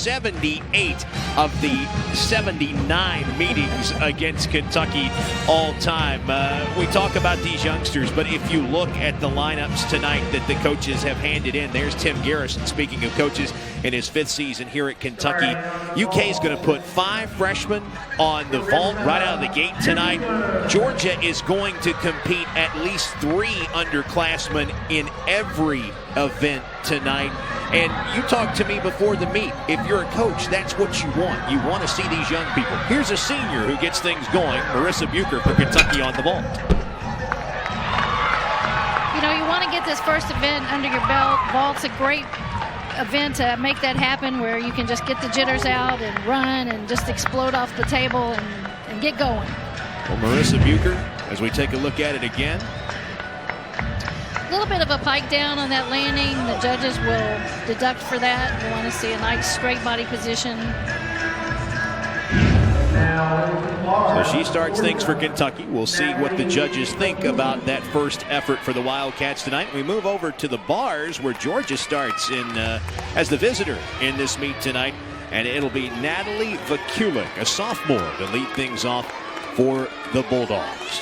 78 of the 79 meetings against Kentucky all time. We talk about these youngsters, but if you look at the lineups tonight that the coaches have handed in, there's Tim Garrison, speaking of coaches, in his 5th season here at Kentucky. UK is going to put 5 freshmen on the vault right out of the gate tonight. Georgia is going to compete at least 3 underclassmen in every event tonight. And you talked to me before the meet. If you're a coach, that's what you want. You want to see these young people. Here's a senior who gets things going, Marissa Beucler for Kentucky on the vault. You know, you want to get this first event under your belt. Vault's a great event to make that happen, where you can just get the jitters out and run and just explode off the table and get going. Well, Marissa Beucler, as we take a look at it again. A little bit of a pike down on that landing. The judges will deduct for that. We want to see a nice straight body position. So she starts things for Kentucky. We'll see what the judges think about that first effort for the Wildcats tonight. We move over to the bars, where Georgia starts in as the visitor in this meet tonight. And it'll be Natalie Vaculik, a sophomore, to lead things off for the Bulldogs.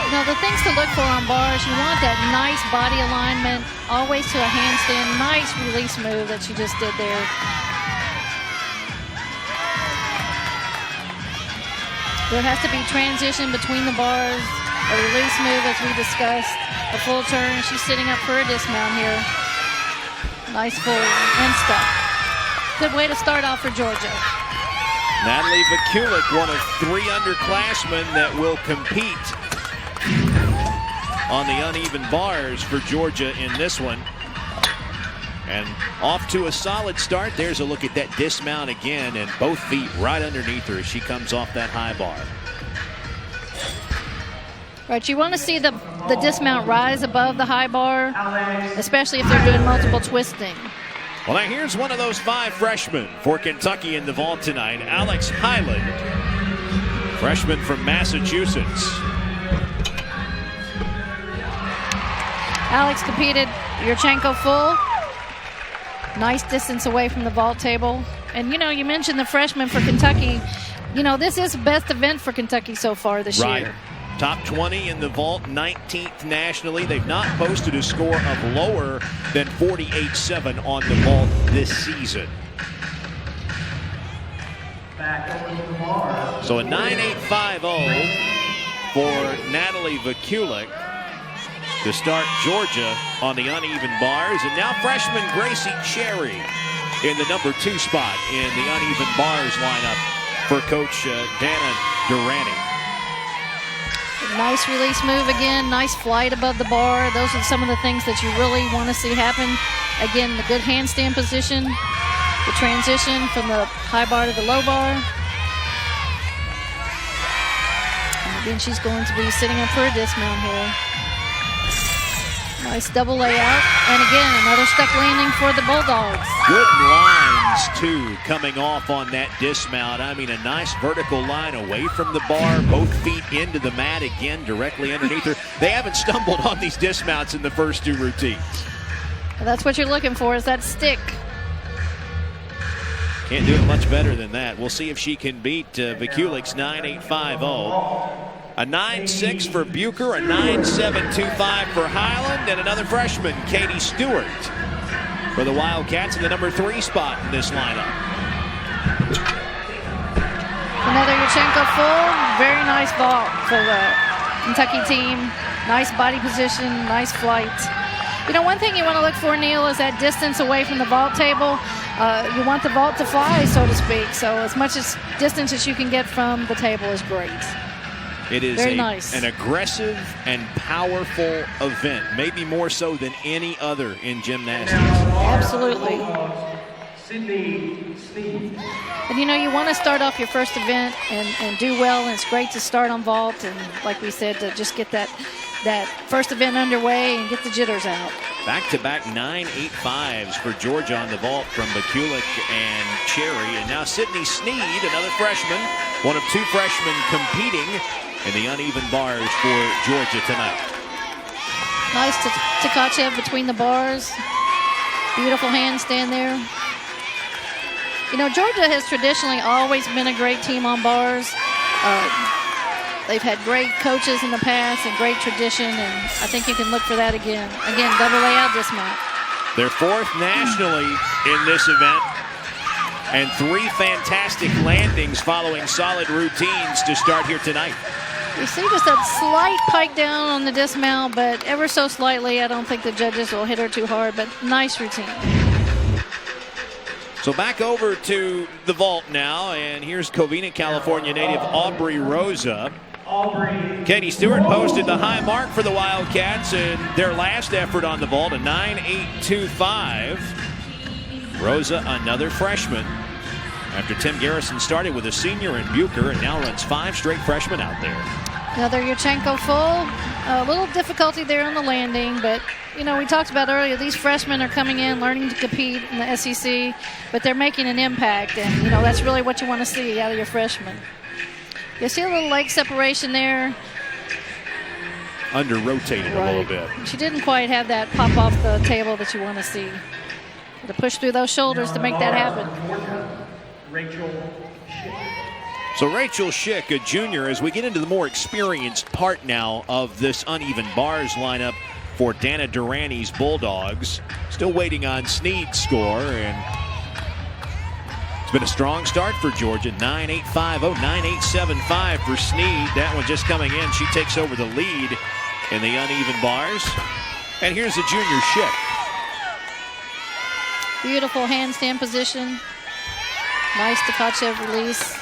Now, the things to look for on bars, you want that nice body alignment, always to a handstand. Nice release move that she just did there. There has to be transition between the bars, a release move as we discussed, a full turn. She's sitting up for a dismount here. Nice full and step. Good way to start off for Georgia. Natalie Vaculik, one of 3 underclassmen that will compete on the uneven bars for Georgia in this one. And off to a solid start. There's a look at that dismount again, and both feet right underneath her as she comes off that high bar. Right, you want to see the dismount rise above the high bar, especially if they're doing multiple twisting. Well, now here's one of those 5 freshmen for Kentucky in the vault tonight. Alex Hyland, freshman from Massachusetts. Alex competed Yurchenko full. Nice distance away from the vault table. And, you know, you mentioned the freshman for Kentucky. You know, this is the best event for Kentucky so far this year. Top 20 in the vault, 19th nationally. They've not posted a score of lower than 48-7 on the vault this season. So a 9.850 for Natalie Vaculik to start Georgia on the uneven bars. And now freshman Gracie Cherrey in the number 2 spot in the uneven bars lineup for Coach Dana Durrani. Nice release move again. Nice flight above the bar. Those are some of the things that you really want to see happen. Again, the good handstand position, the transition from the high bar to the low bar. And again, she's going to be sitting up for a dismount here. Nice double layout. And again, another stuck landing for the Bulldogs. Good lines, too, coming off on that dismount. I mean, a nice vertical line away from the bar, both feet into the mat, again, directly underneath her. They haven't stumbled on these dismounts in the first 2 routines. Well, that's what you're looking for, is that stick. Can't do it much better than that. We'll see if she can beat Vaculik's 9.850. A 9.6 for Beucler, a 9.725 for Hyland, and another freshman, Katie Stuart, for the Wildcats in the number 3 spot in this lineup. Another Yurchenko full. Very nice ball for the Kentucky team. Nice body position, nice flight. You know, one thing you want to look for, Neil, is that distance away from the vault table. You want the vault to fly, so to speak. So as much as distance as you can get from the table is great. It is nice. An aggressive and powerful event, maybe more so than any other in gymnastics. Absolutely. And you know, you want to start off your first event and do well, and it's great to start on vault, and like we said, to just get that first event underway and get the jitters out. Back-to-back 9.850s for Georgia on the vault from Vaculik and Cherrey. And now Sydney Snead, another freshman, one of 2 freshmen competing in the uneven bars for Georgia tonight. Nice to Tkachev between the bars. Beautiful handstand there. You know, Georgia has traditionally always been a great team on bars. They've had great coaches in the past and great tradition, and I think you can look for that again. Again, double layout dismount. Their 4th nationally in this event, and 3 fantastic landings following solid routines to start here tonight. You see just a slight pike down on the dismount, but ever so slightly. I don't think the judges will hit her too hard, but nice routine. So back over to the vault now, and here's Covina, California native Aubree Rosa. Katie Stuart posted the high mark for the Wildcats in their last effort on the vault, a 9.825. Rosa, another freshman, after Tim Garrison started with a senior in Beucler and now runs 5 straight freshmen out there. Another Yurchenko full. A little difficulty there on the landing, but you know, we talked about earlier, these freshmen are coming in, learning to compete in the SEC, but they're making an impact, and you know, that's really what you want to see out of your freshmen. You see a little leg separation there. Under-rotated a little bit. She didn't quite have that pop off the table that you want to see. To push through those shoulders to make that happen. So Rachel Schick, a junior, as we get into the more experienced part now of this uneven bars lineup for Dana Durrani's Bulldogs. Still waiting on Snead's score, and it's been a strong start for Georgia. 9.850, 9.875 for Snead. That one just coming in. She takes over the lead in the uneven bars. And here's the junior Schick. Beautiful handstand position. Nice Tkachev release.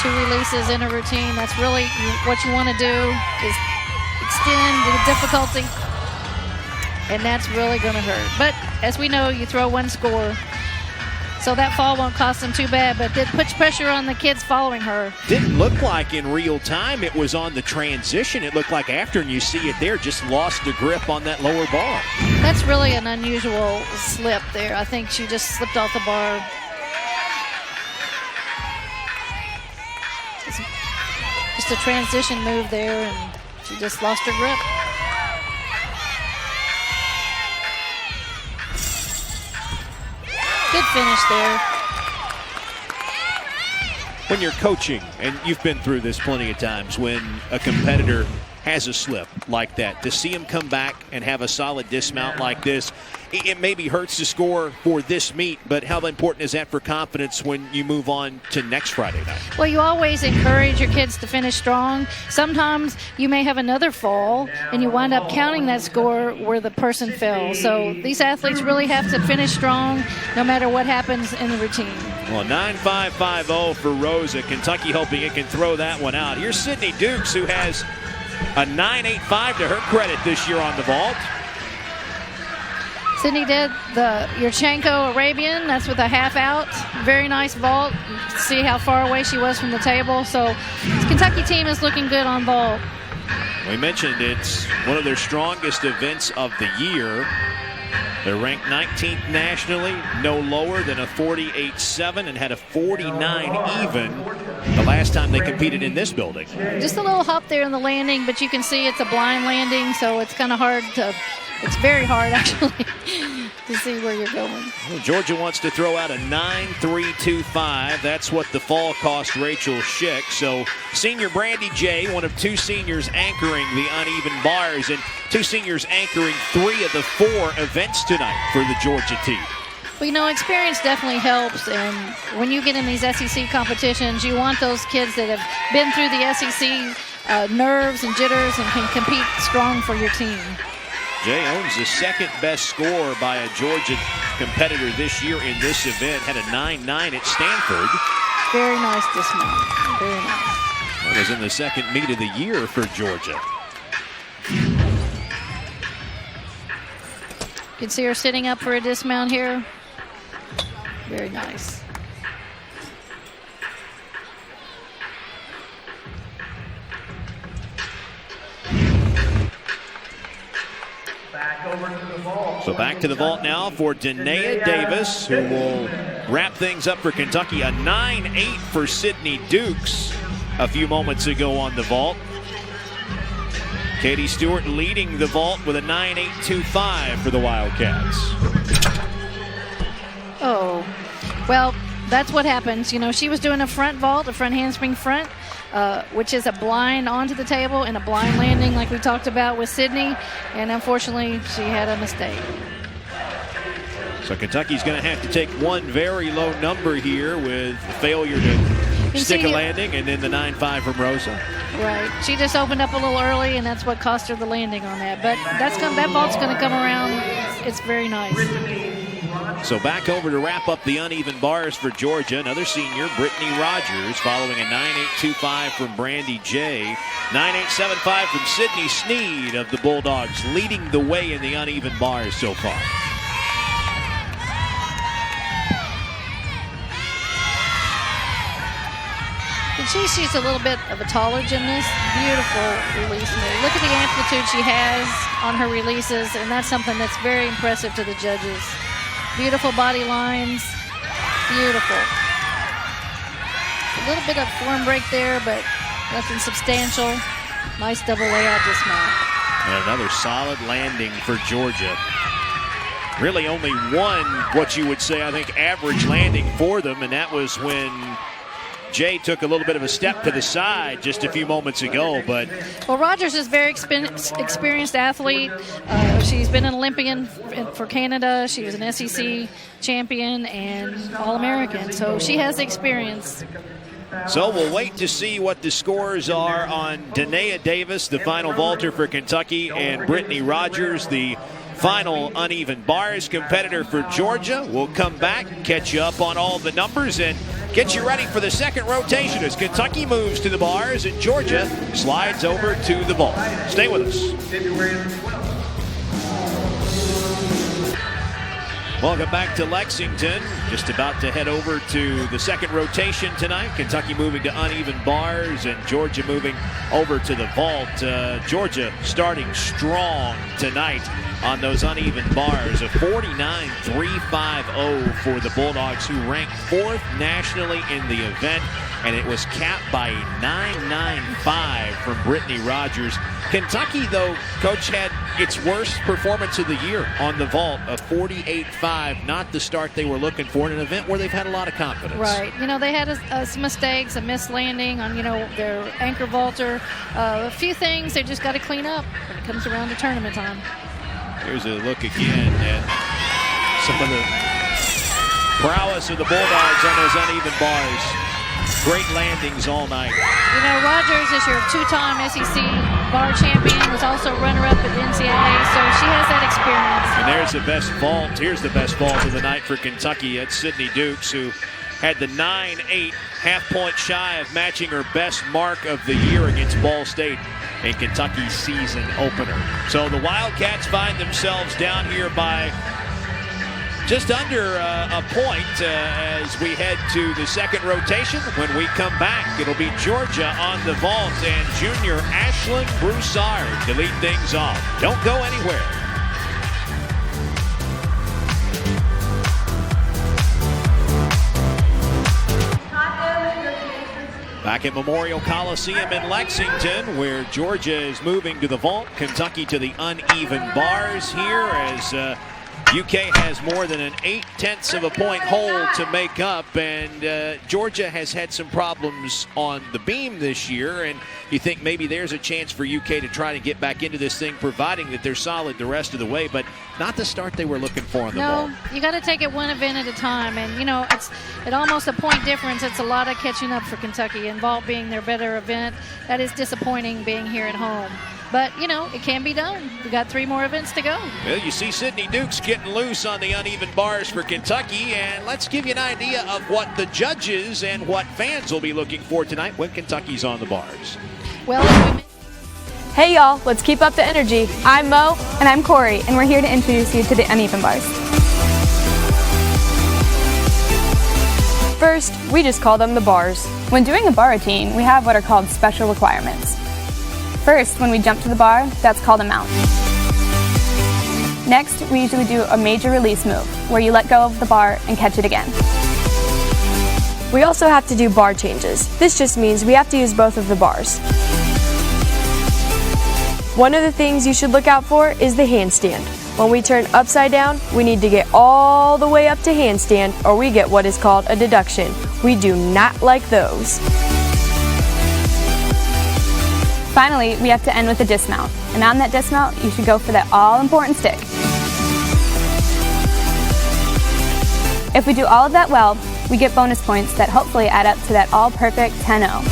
Two releases in a routine. That's really what you want to do, is extend the difficulty. And that's really going to hurt. But as we know, you throw one score, so that fall won't cost them too bad, but it puts pressure on the kids following her. Didn't look like in real time it was on the transition. It looked like after, and you see it there, just lost the grip on that lower bar. That's really an unusual slip there. I think she just slipped off the bar. Just a transition move there, and she just lost her grip. Good finish there. When you're coaching, and you've been through this plenty of times, when a competitor has a slip like that, to see him come back and have a solid dismount like this, it maybe hurts the score for this meet, but how important is that for confidence when you move on to next Friday night? Well, you always encourage your kids to finish strong. Sometimes you may have another fall, and you wind up counting that score where the person fell. So these athletes really have to finish strong no matter what happens in the routine. Well, 9.550 for Rosa. Kentucky hoping it can throw that one out. Here's Sidney Dukes, who has a 9.85 to her credit this year on the vault. Sydney did the Yurchenko Arabian. That's with a half out. Very nice vault. See how far away she was from the table. So this Kentucky team is looking good on vault. We mentioned it's one of their strongest events of the year. They're ranked 19th nationally, no lower than a 48.7, and had a 49 even the last time they competed in this building. Just a little hop there in the landing, but you can see it's a blind landing, so it's kind of hard to, it's very hard actually to see where you're going. Well, Georgia wants to throw out a 9.325. That's what the fall cost Rachel Schick. So senior Brandie Jay, one of 2 seniors anchoring the uneven bars, and 2 seniors anchoring 3 of the 4 events tonight for the Georgia team. Well, you know, experience definitely helps, and when you get in these SEC competitions, you want those kids that have been through the SEC nerves and jitters and can compete strong for your team. Jay owns the second best score by a Georgia competitor this year in this event. Had a 9.9 at Stanford. Very nice dismount. Very nice. That was in the second meet of the year for Georgia. You can see her sitting up for a dismount here. Very nice. So back to the vault now for Danaea Davis, who will wrap things up for Kentucky. A 9.8 for Sidney Dukes. a few moments ago on the vault. Katie Stuart leading the vault with a 9.825 for the Wildcats. Oh, well, that's what happens. You know, she was doing a front vault, a front handspring front, which is a blind onto the table and a blind landing like we talked about with Sidney, and unfortunately she had a mistake. So Kentucky's going to have to take one very low number here with failure to stick a landing, and then the 9.5 from Rosa. Right. She just opened up a little early, and that's what cost her the landing on that. But that vault's going to come around. It's very nice. So back over to wrap up the uneven bars for Georgia. Another senior, Brittany Rogers, following a 9.825 from Brandie Jay. 9.875 from Sydney Snead of the Bulldogs, leading the way in the uneven bars so far. She's a little bit of a taller gymnast. Beautiful release move. Look at the amplitude she has on her releases, and that's something that's very impressive to the judges. Beautiful body lines. Beautiful. A little bit of form break there, but nothing substantial. Nice double layout dismount. And another solid landing for Georgia. Really only one, what you would say, I think, average landing for them, and that was when Jay took a little bit of a step to the side just a few moments ago. But well, Rogers is a very experienced athlete. She's been an Olympian for Canada. She was an SEC champion and All-American, so she has experience. So we'll wait to see what the scores are on Danaea Davis, the final vaulter for Kentucky, and Brittany Rogers, the final uneven bars competitor for Georgia. We'll come back, catch you up on all the numbers, and get you ready for the second rotation as Kentucky moves to the bars and Georgia slides over to the vault. Stay with us. Welcome back to Lexington. Just about to head over to the second rotation tonight. Kentucky moving to uneven bars and Georgia moving over to the vault. Georgia starting strong tonight on those uneven bars. A 49.350 for the Bulldogs, who ranked fourth nationally in the event. And it was capped by a 9.95 from Brittany Rogers. Kentucky, though, Coach, had its worst performance of the year on the vault, a 48.5, not the start they were looking for in an event where they've had a lot of confidence. Right. You know, they had some mistakes, a missed landing on, their anchor vaulter. A few things they just got to clean up when it comes around to tournament time. Here's a look again at some of the prowess of the Bulldogs on those uneven bars. Great landings all night. Rogers is your two-time SEC bar champion, was also runner-up at the NCAA, so she has that experience. And there's the best vault. Here's the best vault of the night for Kentucky. It's Sidney Dukes, who had the 9.8, half point shy of matching her best mark of the year against Ball State in Kentucky's season opener. So the Wildcats find themselves down here by just under a point as we head to the second rotation. When we come back, it'll be Georgia on the vault and junior Ashlyn Broussard to lead things off. Don't go anywhere. Back at Memorial Coliseum in Lexington, where Georgia is moving to the vault, Kentucky to the uneven bars here as UK has more than an 0.8 of a point hole to make up, and Georgia has had some problems on the beam this year, and you think maybe there's a chance for UK to try to get back into this thing, providing that they're solid the rest of the way, but not the start they were looking for on the ball. No, you got to take it one event at a time, and it's almost a point difference. It's a lot of catching up for Kentucky, and vault being their better event. That is disappointing being here at home. But, it can be done. We got 3 more events to go. Well, you see Sidney Dukes getting loose on the uneven bars for Kentucky, and let's give you an idea of what the judges and what fans will be looking for tonight when Kentucky's on the bars. Well, hey, y'all. Let's keep up the energy. I'm Mo. And I'm Cori, and we're here to introduce you to the uneven bars. First, we just call them the bars. When doing a bar routine, we have what are called special requirements. First, when we jump to the bar, that's called a mount. Next, we usually do a major release move, where you let go of the bar and catch it again. We also have to do bar changes. This just means we have to use both of the bars. One of the things you should look out for is the handstand. When we turn upside down, we need to get all the way up to handstand or we get what is called a deduction. We do not like those. Finally, we have to end with a dismount. And on that dismount, you should go for that all-important stick. If we do all of that well, we get bonus points that hopefully add up to that all-perfect 10-0.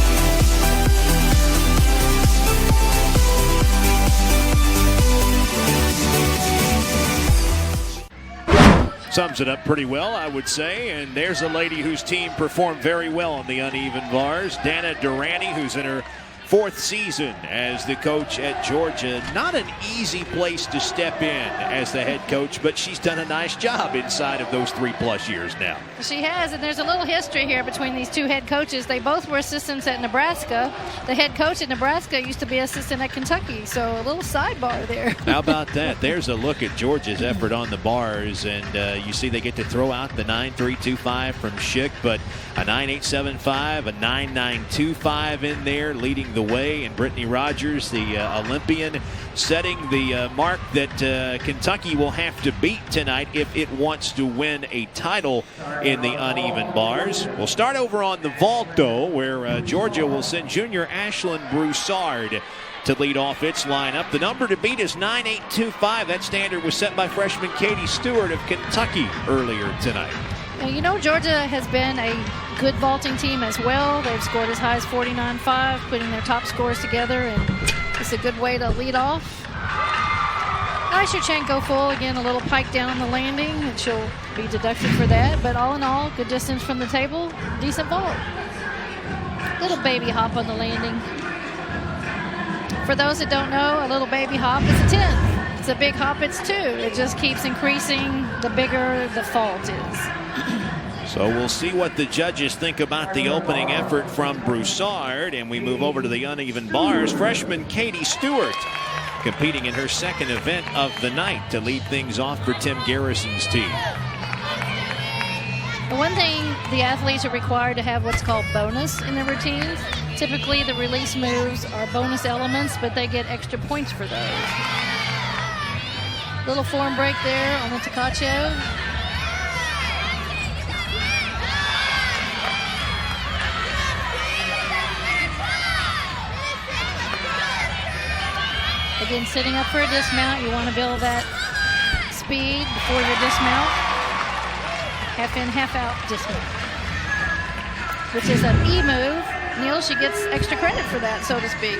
Sums it up pretty well, I would say. And there's a lady whose team performed very well on the uneven bars, Dana Durrani, who's in her 4th season as the coach at Georgia. Not an easy place to step in as the head coach, but she's done a nice job inside of those 3+ years now. She has, and there's a little history here between these two head coaches. They both were assistants at Nebraska. The head coach at Nebraska used to be assistant at Kentucky, so a little sidebar there. How about that? There's a look at Georgia's effort on the bars, and you see they get to throw out the 9.325 from Schick, but a 9.875, a 9.925 in there, leading the way, and Brittany Rogers, the Olympian, setting the mark that Kentucky will have to beat tonight if it wants to win a title in the uneven bars. We'll start over on the vault, though, where Georgia will send junior Ashlyn Broussard to lead off its lineup. The number to beat is 9.825. That standard was set by freshman Katie Stuart of Kentucky earlier tonight. You know, Georgia has been a good vaulting team as well. They've scored as high as 49.5, putting their top scores together, and it's a good way to lead off. Nice Yurchenko full, again, a little pike down on the landing, and she'll be deducted for that. But all in all, good distance from the table, decent vault. Little baby hop on the landing. For those that don't know, a little baby hop is a 10. It's a big hop, it's 2. It just keeps increasing the bigger the fault is. So we'll see what the judges think about the opening effort from Broussard, and we move over to the uneven bars. Freshman Katie Stuart competing in her 2nd event of the night to lead things off for Tim Garrison's team. The one thing, the athletes are required to have what's called bonus in their routines. Typically the release moves are bonus elements, but they get extra points for those. Little form break there on the Takacho. Again, sitting up for a dismount, you want to build that speed before your dismount. Half in, half out dismount, which is an E move. Neil, she gets extra credit for that, so to speak.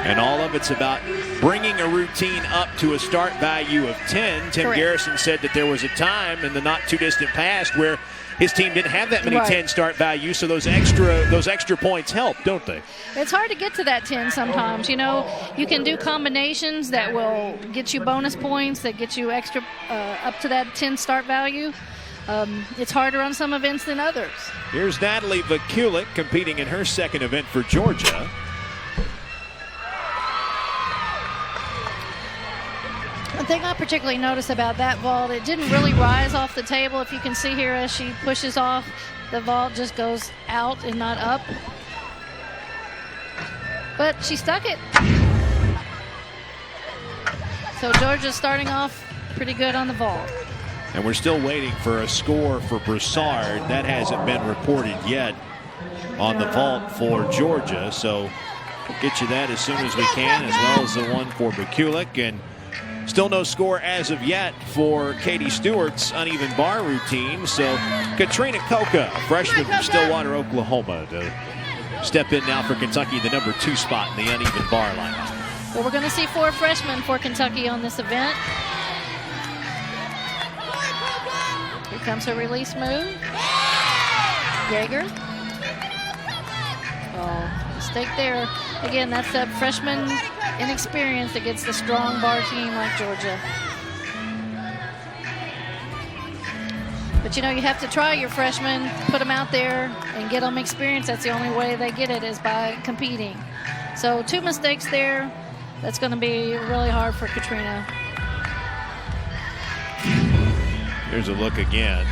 And all of it's about bringing a routine up to a start value of 10. Tim Correct. Garrison said that there was a time in the not too distant past where his team didn't have that many 10 start values, so those extra points help, don't they? It's hard to get to that 10 sometimes. You know, you can do combinations that will get you bonus points, that get you extra up to that 10 start value. It's harder on some events than others. Here's Natalie Vaculik competing in her 2nd event for Georgia. One thing I particularly noticed about that vault, it didn't really rise off the table. If you can see here as she pushes off, the vault just goes out and not up. But she stuck it. So Georgia's starting off pretty good on the vault. And we're still waiting for a score for Broussard. That hasn't been reported yet on the vault for Georgia. So we'll get you that as soon as we can, as well as the one for Vaculik. And still no score as of yet for Katie Stewart's uneven bar routine. So Katrina Coca, a freshman from Stillwater, Oklahoma, to step in now for Kentucky, the number 2 spot in the uneven bar lineup. Well, we're going to see 4 freshmen for Kentucky on this event. Here comes her release move. Jaeger. Oh, mistake there. Again, that's that freshman inexperience that gets the strong bar team like Georgia. But you know, you have to try your freshmen, put them out there and get them experience. That's the only way they get it, is by competing. So 2 mistakes there. That's going to be really hard for Katrina. Here's a look again.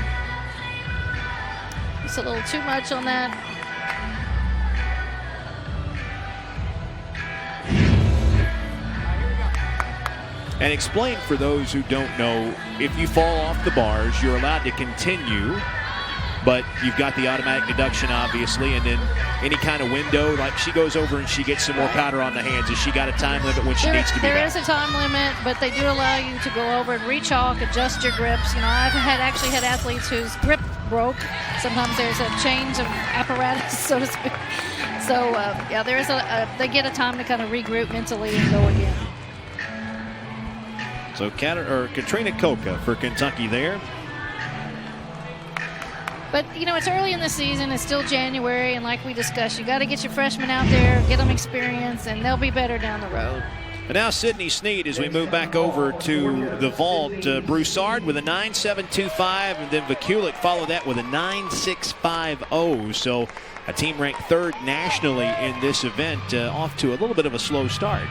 It's a little too much on that. And explain for those who don't know, if you fall off the bars, you're allowed to continue, but you've got the automatic deduction, obviously, and then any kind of window, like she goes over and she gets some more powder on the hands. Has she got a time limit when she needs to be back? There is a time limit, but they do allow you to go over and rechalk, adjust your grips. You know, I've actually had athletes whose grip broke. Sometimes there's a change of apparatus, so to speak. So, yeah, there is they get a time to kind of regroup mentally and go again. So Katrina Coca for Kentucky there. But, you know, it's early in the season. It's still January, and like we discussed, you got to get your freshmen out there, get them experience, and they'll be better down the road. And now Sydney Snead as we move back over to the vault. Broussard with a 9.725, and then Vaculik followed that with a 9.650. So a team ranked third nationally in this event, off to a little bit of a slow start.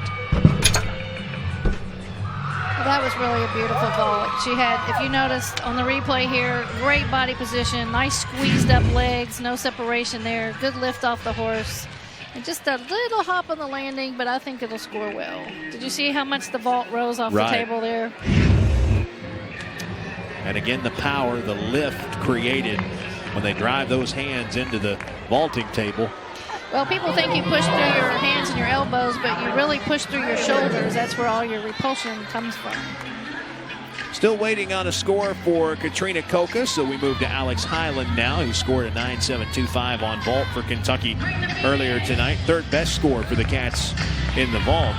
Well, that was really a beautiful vault. She had, if you noticed on the replay here, great body position, nice squeezed up legs, no separation there, good lift off the horse, and just a little hop on the landing, but I think it'll score well. Did you see how much the vault rose off the table there? And again, the power, the lift created when they drive those hands into the vaulting table. Well, people think you push through your hands and your elbows, but you really push through your shoulders. That's where all your repulsion comes from. Still waiting on a score for Katrina Coca, so we move to Alex Hyland now, who scored a 9.725 on vault for Kentucky earlier tonight. Third best score for the Cats in the vault.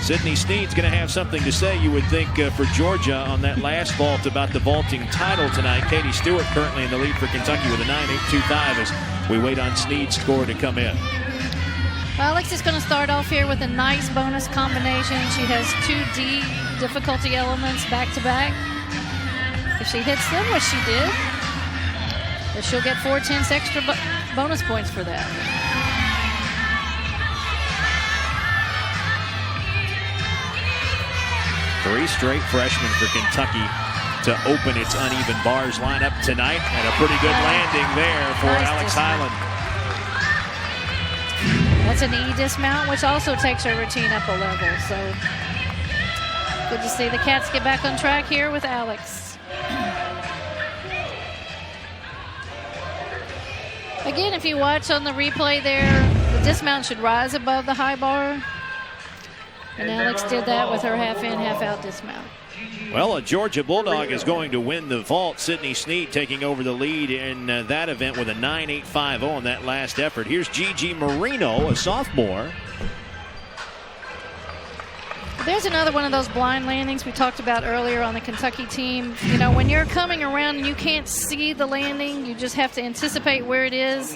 Sydney Snead's going to have something to say, you would think, for Georgia on that last vault about the vaulting title tonight. Katie Stuart currently in the lead for Kentucky with a 9.825 as we wait on Snead's score to come in. Alex is going to start off here with a nice bonus combination. She has 2D difficulty elements back to back. If she hits them, which she did, then she'll get 4/10 extra bonus points for that. Three straight freshmen for Kentucky to open its uneven bars lineup tonight, and a pretty good landing there for Alex Hyland. That's an E dismount, which also takes her routine up a level. So good to see the Cats get back on track here with Alex. Again, if you watch on the replay there, the dismount should rise above the high bar. And Alex did that with her half-in, half-out dismount. Well, a Georgia Bulldog is going to win the vault. Sydney Snead taking over the lead in that event with a 9.850 on that last effort. Here's GiGi Marino, a sophomore. There's another one of those blind landings we talked about earlier on the Kentucky team. You know, when you're coming around and you can't see the landing, you just have to anticipate where it is.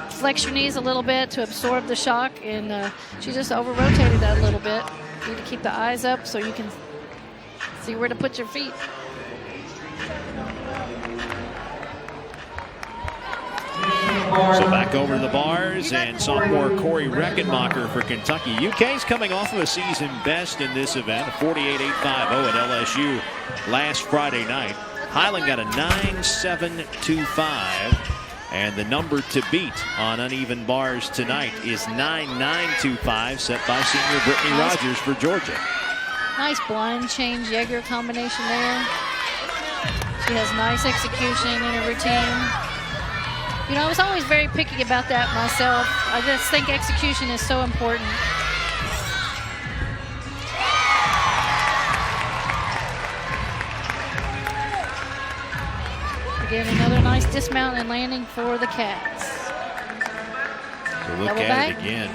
Flex your knees a little bit to absorb the shock, and she just over-rotated that a little bit. You need to keep the eyes up so you can see where to put your feet. So back over to the bars, and sophomore Cori Rechenmacher for Kentucky. UK's coming off of a season best in this event, a 48.850 at LSU last Friday night. Hyland got a 9.725, and the number to beat on uneven bars tonight is 9.925, set by senior Brittany Rogers for Georgia. Nice blind change Jaeger combination there. She has nice execution in her routine. You know, I was always very picky about that myself. I just think execution is so important. Again, another nice dismount and landing for the Cats. So look at it again.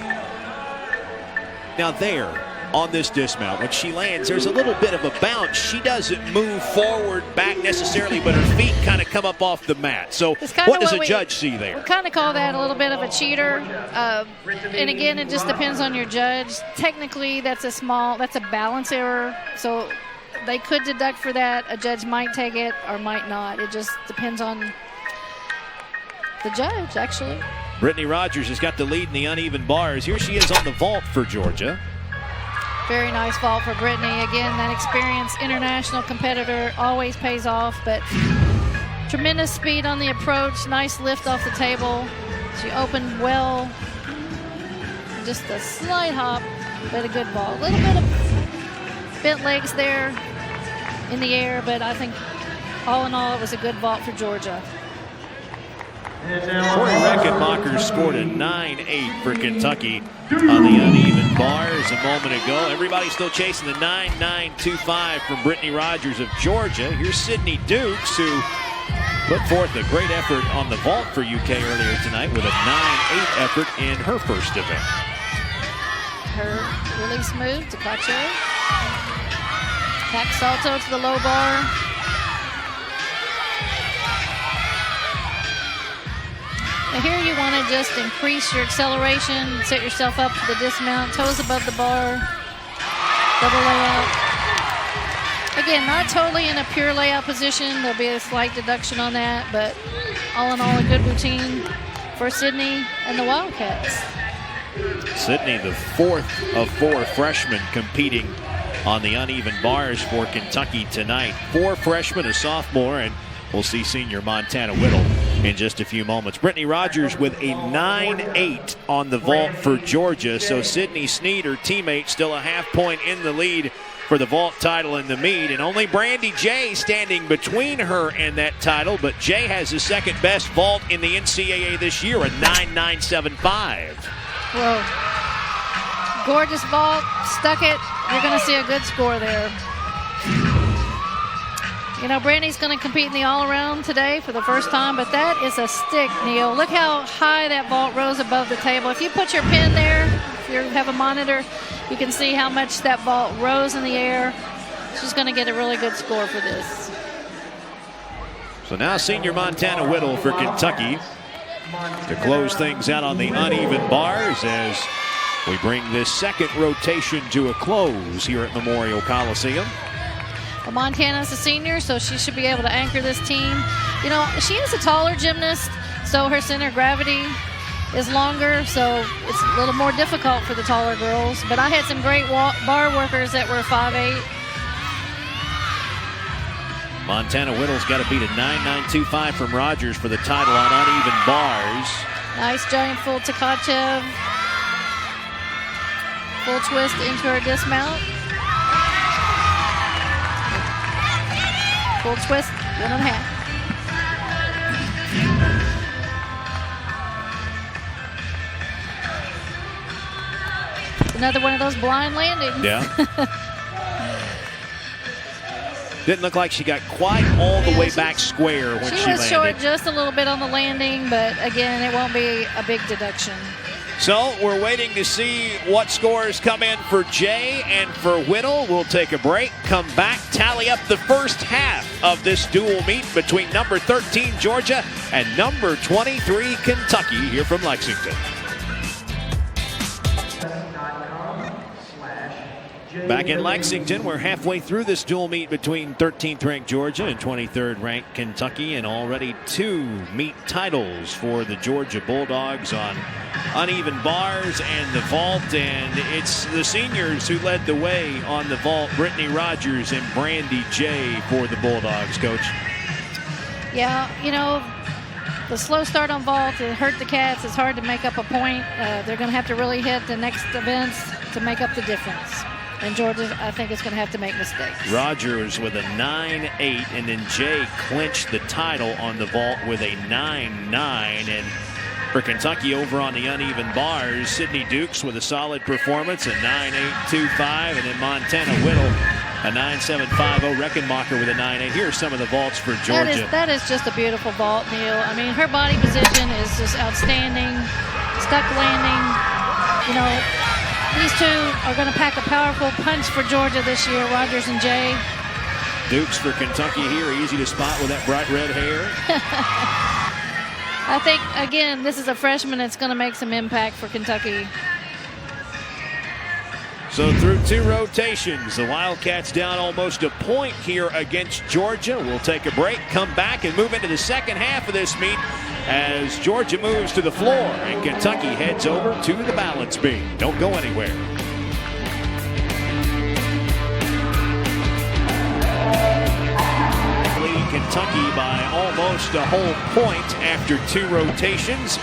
Now there, on this dismount, when she lands, there's a little bit of a bounce. She doesn't move forward back necessarily, but her feet kind of come up off the mat. So what does a judge see there? We kind of call that a little bit of a cheater. And again, it just depends on your judge. Technically, that's a balance error. So they could deduct for that. A judge might take it or might not. It just depends on the judge, actually. Brittany Rogers has got the lead in the uneven bars. Here she is on the vault for Georgia. Very nice vault for Brittany. Again, that experienced international competitor always pays off, but Tremendous speed on the approach. Nice lift off the table. She opened well. Just a slight hop, but a good vault. A little bit of bent legs there in the air, but I think all in all, it was a good vault for Georgia. Cori Rechenmacher scored a 9.8 for Kentucky on the uneven bars a moment ago. Everybody still chasing the 9.925 from Brittany Rogers of Georgia. Here's Sidney Dukes, who put forth a great effort on the vault for UK earlier tonight with a 9.8 effort in her first event. Her release move to Kache. Back salto to the low bar. Now here you want to just increase your acceleration, set yourself up for the dismount, toes above the bar, double layout. Again, not totally in a pure layout position. There'll be a slight deduction on that, but all in all, a good routine for Sidney and the Wildcats. Sidney, the fourth of 4 freshmen competing on the uneven bars for Kentucky tonight. 4 freshmen, a sophomore, and we'll see senior Montana Whittle in just a few moments. Brittany Rogers with a 9.8 on the vault for Georgia. So Sidney Snead, her teammate, still a half point in the lead for the vault title in the meet. And only Brandie Jay standing between her and that title. But Jay has the second best vault in the NCAA this year, a 9.975. Whoa. Gorgeous vault, stuck it. You're going to see a good score there. You know, Brandie's going to compete in the all-around today for the first time, but that is a stick, Neil. Look how high that vault rose above the table. If you put your pin there, if you have a monitor, you can see how much that vault rose in the air. She's going to get a really good score for this. So now senior Montana Whittle for Kentucky to close things out on the uneven bars as we bring this second rotation to a close here at Memorial Coliseum. Well, Montana's a senior, so she should be able to anchor this team. You know, she is a taller gymnast, so her center of gravity is longer, so it's a little more difficult for the taller girls. But I had some great bar workers that were 5'8". Montana Whittle's got to beat a 9.925 from Rogers for the title on uneven bars. Nice giant full Tkachev. Full twist into her dismount. Full twist, 1.5. Another one of those blind landings. Yeah. Didn't look like she got quite all the way back square when she landed. She was short just a little bit on the landing, but again, it won't be a big deduction. So we're waiting to see what scores come in for Jay and for Whittle. We'll take a break, come back, tally up the first half of this dual meet between number 13 Georgia and number 23 Kentucky here from Lexington. Back in Lexington, we're halfway through this dual meet between 13th ranked Georgia and 23rd ranked Kentucky, and already 2 meet titles for the Georgia Bulldogs on uneven bars and the vault. And it's the seniors who led the way on the vault, Brittany Rogers and Brandie Jay for the Bulldogs, Coach. Yeah, you know, the slow start on vault, it hurt the Cats. It's hard to make up a point. They're going to have to really hit the next events to make up the difference. And Georgia, I think, is going to have to make mistakes. Rogers with a 9.8, and then Jay clinched the title on the vault with a 9.9. And for Kentucky over on the uneven bars, Sidney Dukes with a solid performance, a 9.825, and then Montana Whittle, a 9.750. Rechenmacher with a 9.8. Here's some of the vaults for Georgia. That is just a beautiful vault, Neil. I mean, her body position is just outstanding. Stuck landing, you know. These two are going to pack a powerful punch for Georgia this year, Rogers and Jay. Dukes for Kentucky here, easy to spot with that bright red hair. I think, again, this is a freshman that's going to make some impact for Kentucky. So through 2 rotations, the Wildcats down almost a point here against Georgia. We'll take a break, come back, and move into the second half of this meet as Georgia moves to the floor and Kentucky heads over to the balance beam. Don't go anywhere. Kentucky by almost a whole point after 2 rotations.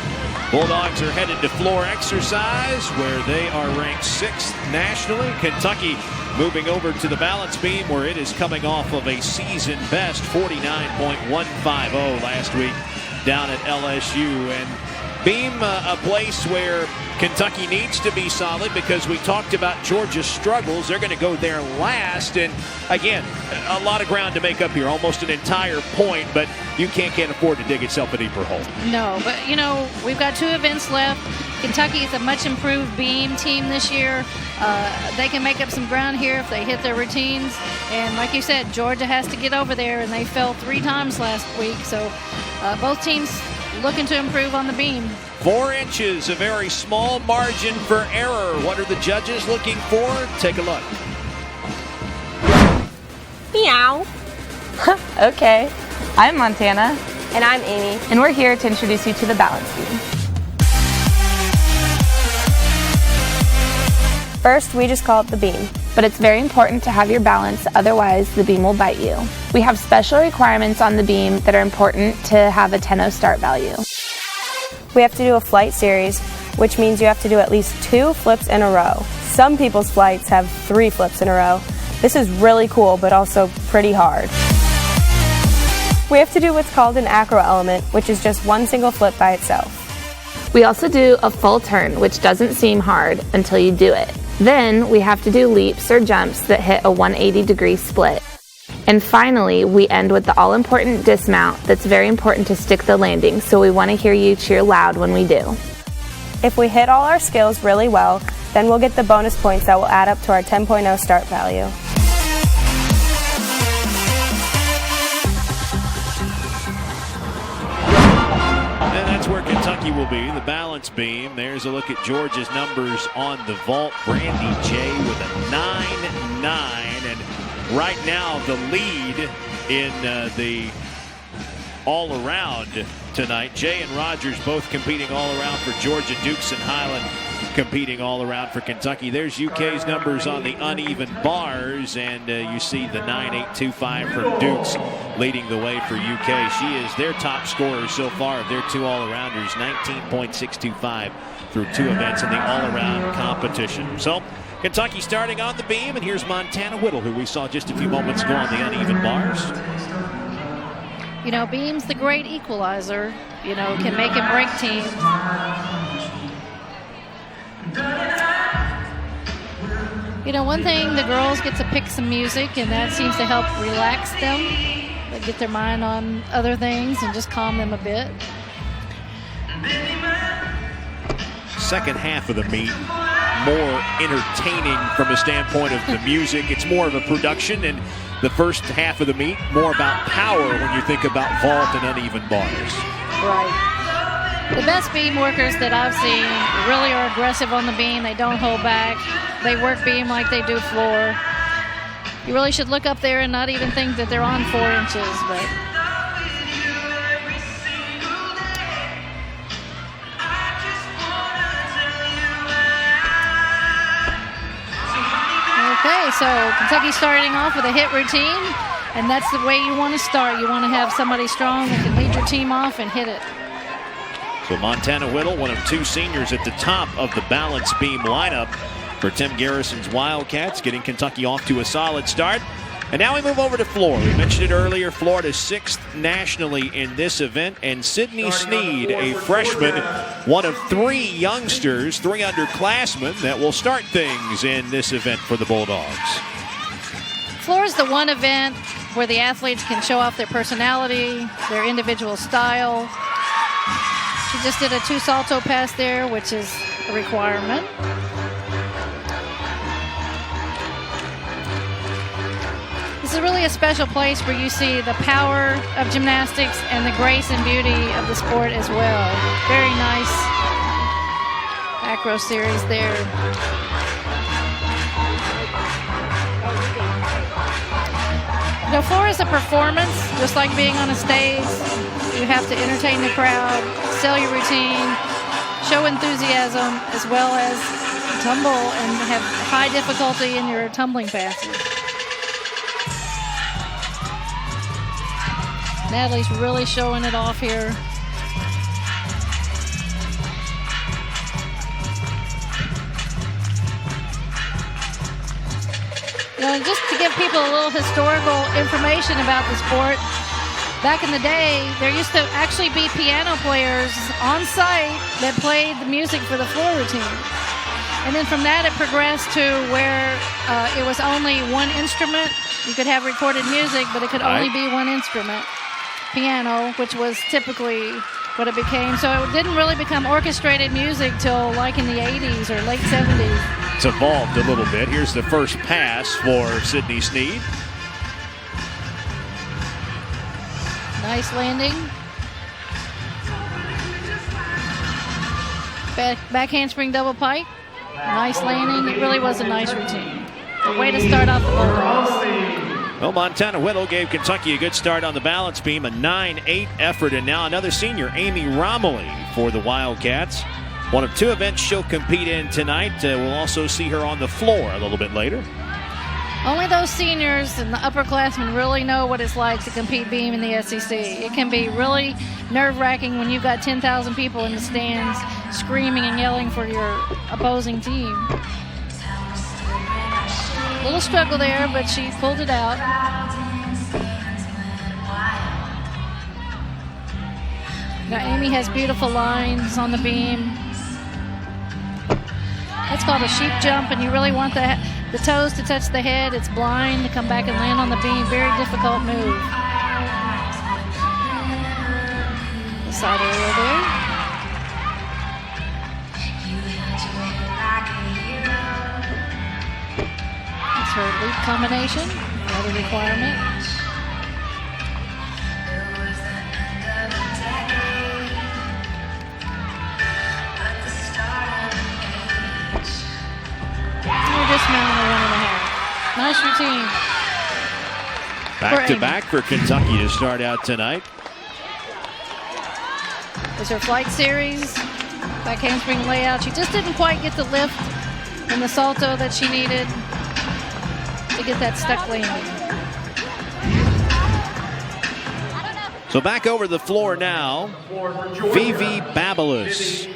Bulldogs are headed to floor exercise where they are ranked 6th nationally. Kentucky moving over to the balance beam where it is coming off of a season best 49.150 last week down at LSU. And beam, a place where Kentucky needs to be solid because we talked about Georgia's struggles. They're going to go there last. And again, a lot of ground to make up here, almost an entire point, but you can't afford to dig itself a deeper hole. No, but you know, we've got 2 events left. Kentucky is a much improved beam team this year. They can make up some ground here if they hit their routines. And like you said, Georgia has to get over there, and they fell 3 times last week. So both teams looking to improve on the beam. 4 inches, a very small margin for error. What are the judges looking for? Take a look. Meow. Okay. I'm Montana. And I'm Amy. And we're here to introduce you to the balance beam. First, we just call it the beam. But it's very important to have your balance, otherwise the beam will bite you. We have special requirements on the beam that are important to have a 10-0 start value. We have to do a flight series, which means you have to do at least 2 flips in a row. Some people's flights have 3 flips in a row. This is really cool, but also pretty hard. We have to do what's called an acro element, which is just 1 single flip by itself. We also do a full turn, which doesn't seem hard until you do it. Then we have to do leaps or jumps that hit a 180-degree split. And finally, we end with the all-important dismount that's very important to stick the landing, so we want to hear you cheer loud when we do. If we hit all our skills really well, then we'll get the bonus points that will add up to our 10.0 start value. And that's where Kentucky will be, the balance beam. There's a look at Georgia's numbers on the vault. Brandie Jay with a 9.9, and right now the lead in the all-around tonight. Jay and Rogers both competing all around for Georgia. Dukes and Hyland competing all around for Kentucky. There's UK's numbers on the uneven bars, and you see the 9.825 from Dukes leading the way for UK. She is their top scorer so far of their 2 all-arounders, 19.625 through 2 events in the all-around competition. So Kentucky starting on the beam, and here's Montana Whittle, who we saw just a few moments ago on the uneven bars. You know, beam's the great equalizer. You know, can make and break teams. You know, one thing, the girls get to pick some music, and that seems to help relax them. They get their mind on other things and just calm them a bit. Second half of the meet, more entertaining from a standpoint of the music. It's more of a production, and the first half of the meet, more about power when you think about vault and uneven bars. Right. The best beam workers that I've seen really are aggressive on the beam. They don't hold back. They work beam like they do floor. You really should look up there and not even think that they're on 4 inches. But okay, so Kentucky starting off with a hit routine, and that's the way you want to start. You want to have somebody strong that can lead your team off and hit it. So Montana Whittle, one of 2 seniors at the top of the balance beam lineup for Tim Garrison's Wildcats, getting Kentucky off to a solid start. And now we move over to floor. We mentioned it earlier, Florida's 6th nationally in this event, and Sydney Snead, a freshman, one of 3 youngsters, 3 underclassmen that will start things in this event for the Bulldogs. Floor is the one event where the athletes can show off their personality, their individual style. She just did a 2 salto pass there, which is a requirement. This is really a special place where you see the power of gymnastics and the grace and beauty of the sport as well. Very nice acro series there. You know, floor is a performance, just like being on a stage. You have to entertain the crowd, sell your routine, show enthusiasm, as well as tumble and have high difficulty in your tumbling passes. Natalie's really showing it off here. You know, just to give people a little historical information about the sport, back in the day, there used to actually be piano players on site that played the music for the floor routine. And then from that, it progressed to where it was only one instrument. You could have recorded music, but it could only be one instrument, piano, which was typically what it became. So it didn't really become orchestrated music till like in the 80s or late 70s. It's evolved a little bit. Here's the first pass for Sydney Snead. Nice landing. Back handspring double pike. Nice landing. It really was a nice routine. A way to start off the Bulldogs. Well, Montana Whittle gave Kentucky a good start on the balance beam, a 9-8 effort, and now another senior, Amy Roemmele, for the Wildcats. One of two events she'll compete in tonight. We'll also see her on the floor a little bit later. Only those seniors and the upperclassmen really know what it's like to compete beam in the SEC. It can be really nerve-wracking when you've got 10,000 people in the stands screaming and yelling for your opposing team. A little struggle there, but she pulled it out. Now Amy has beautiful lines on the beam. That's called a sheep jump, and you really want the toes to touch the head. It's blind to come back and land on the beam. Very difficult move. The side aerial there. That's her leap combination. Another requirement. Dismount a 1.5. Nice routine. Back to back for Kentucky to start out tonight. Was her flight series. Back handspring layout. She just didn't quite get the lift and the salto that she needed to get that stuck landing. So back over the floor now, Vivi Babalis.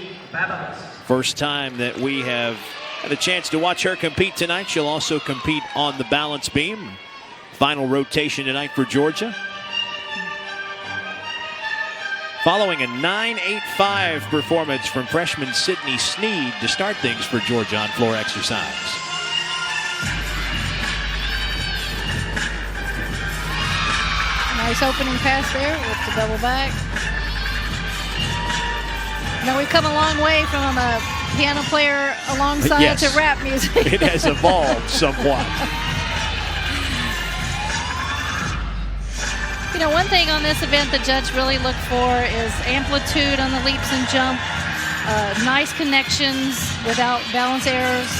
First time that we have had a chance to watch her compete tonight. She'll also compete on the balance beam. Final rotation tonight for Georgia. Following a 9.85 performance from freshman Sydney Snead to start things for Georgia on floor exercise. Nice opening pass there with the double back. Now we've come a long way from a piano player alongside to rap music. It has evolved somewhat. You know, one thing on this event the judge really looked for is amplitude on the leaps and jump, nice connections without balance errors,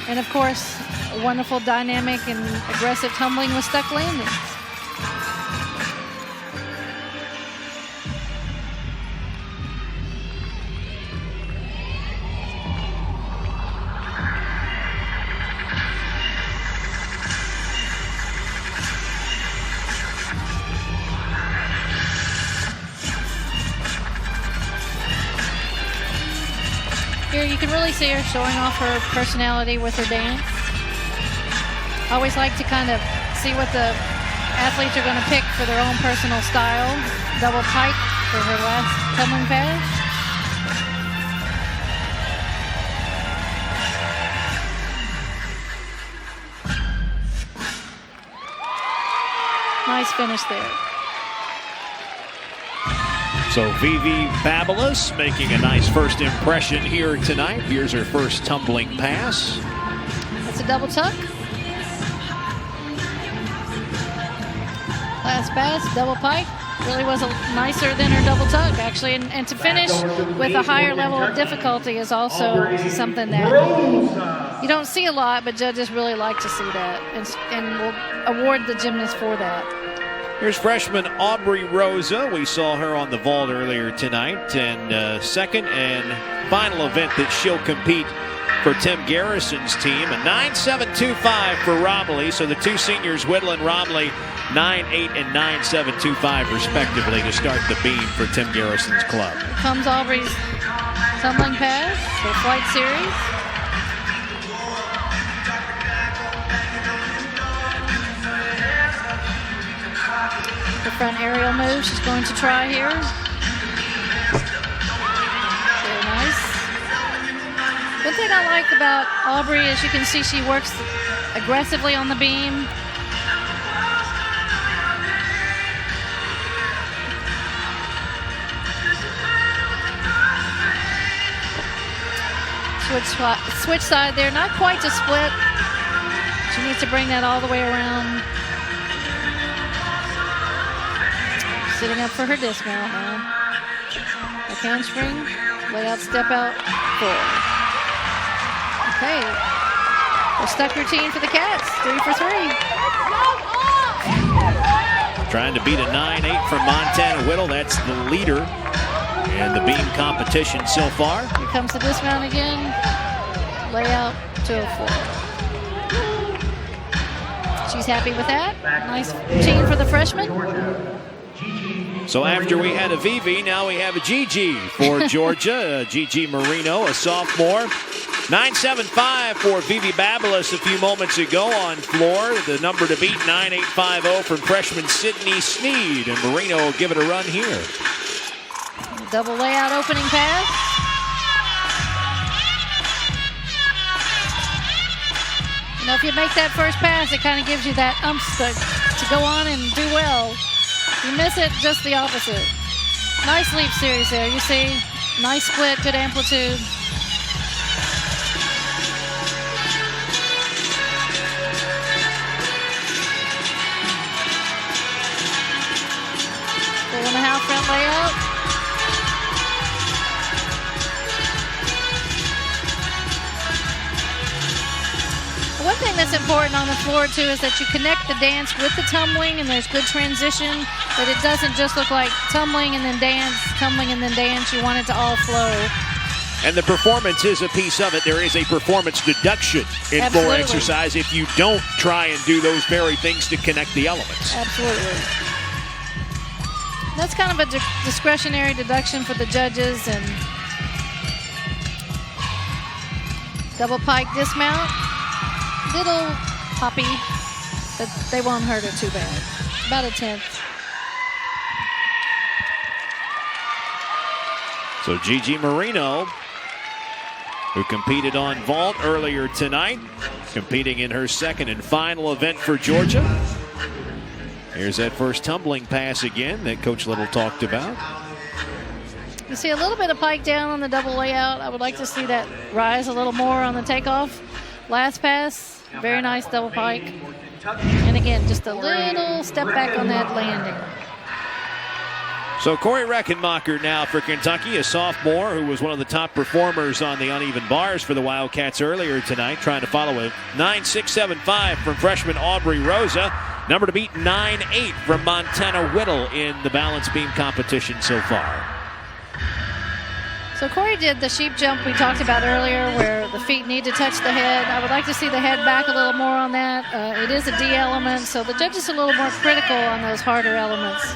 and of course, a wonderful dynamic and aggressive tumbling with stuck landings. Here you can really see her showing off her personality with her dance. I always like to kind of see what the athletes are going to pick for their own personal style. Double pike for her last tumbling pass. Nice finish there. So Vivi Babalis making a nice first impression here tonight. Here's her first tumbling pass. That's a double tuck. Last pass, double pike. Really was nicer than her double tuck, actually. And to finish with a higher level of difficulty is also something that you don't see a lot, but judges really like to see that and will award the gymnast for that. Here's freshman Aubree Rosa. We saw her on the vault earlier tonight. And second and final event that she'll compete for Tim Garrison's team. A 9.725 for Roemmele. So the two seniors, Whittle and Roemmele, 9.8 and 9.725 respectively to start the beam for Tim Garrison's club. Here comes Aubree's tumbling pass for flight series. The front aerial move she's going to try here. Very nice. One thing I like about Aubree is you can see she works aggressively on the beam. Switch side there, not quite to split. She needs to bring that all the way around. Sitting up for her dismount now. A handspring, layout, step out, 4. Okay. A stuck routine for the Cats, 3 for 3. Trying to beat a 9.8 from Montana Whittle. That's the leader in the beam competition so far. Here comes the dismount again. Layout, 204. She's happy with that. Nice routine for the freshman. So after we had a Vivi, now we have a GiGi for Georgia. GiGi Marino, a sophomore. 9.75 for Vivi Babalis a few moments ago on floor. The number to beat, 9.850 from freshman Sydney Snead. And Marino will give it a run here. Double layout opening pass. You know, if you make that first pass, it kind of gives you that to go on and do well. You miss it, just the opposite. Nice leap series there. You see, nice split, good amplitude. Full and a half front layout. One thing that's important on the floor, too, is that you connect the dance with the tumbling, and there's good transition, that it doesn't just look like tumbling and then dance, tumbling and then dance. You want it to all flow. And the performance is a piece of it. There is a performance deduction in floor exercise if you don't try and do those very things to connect the elements. Absolutely. That's kind of a discretionary deduction for the judges. And double pike dismount. Little poppy, but they won't hurt her too bad. About a 10th. So GiGi Marino, who competed on vault earlier tonight, competing in her second and final event for Georgia. Here's that first tumbling pass again that Coach Little talked about. You see a little bit of pike down on the double layout. I would like to see that rise a little more on the takeoff. Last pass. Very nice double pike. And again, just a little step back on that landing. So Cori Rechenmacher now for Kentucky, a sophomore who was one of the top performers on the uneven bars for the Wildcats earlier tonight, trying to follow a 9.675 from freshman Aubree Rosa. Number to beat, 9.8 from Montana Whittle in the balance beam competition so far. So Cori did the sheep jump we talked about earlier where the feet need to touch the head. I would like to see the head back a little more on that. It is a D element, so the judges are a little more critical on those harder elements.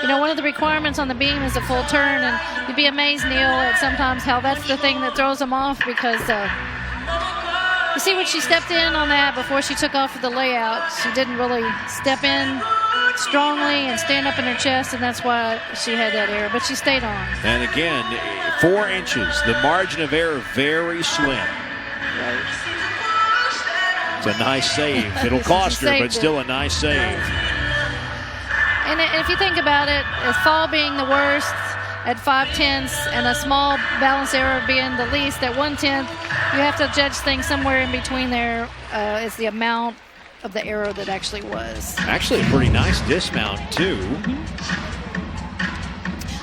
You know, one of the requirements on the beam is a full turn, and you'd be amazed, Neil, at sometimes how that's the thing that throws them off, because you see when she stepped in on that before she took off for the layout, she didn't really step in strongly and stand up in her chest, and that's why she had that error, but she stayed on. And again, 4 inches, the margin of error very slim. Right. It's a nice save. It'll cost her, but still a nice save. Right. And if you think about it, a fall being the worst at 5/10 and a small balance error being the least at 1/10, you have to judge things somewhere in between there. Is the amount of the error that actually was. Actually a pretty nice dismount too.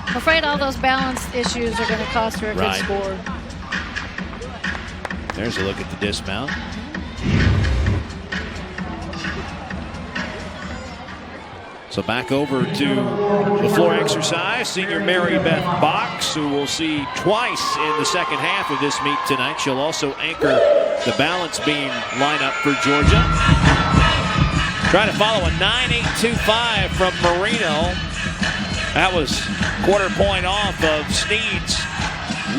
I'm afraid all those balance issues are going to cost her a good score. There's a look at the dismount. So back over to the floor exercise. Senior Mary Beth Box, who we'll see twice in the second half of this meet tonight. She'll also anchor the balance beam lineup for Georgia. Trying to follow a 9.825 from Marino. That was quarter point off of Snead's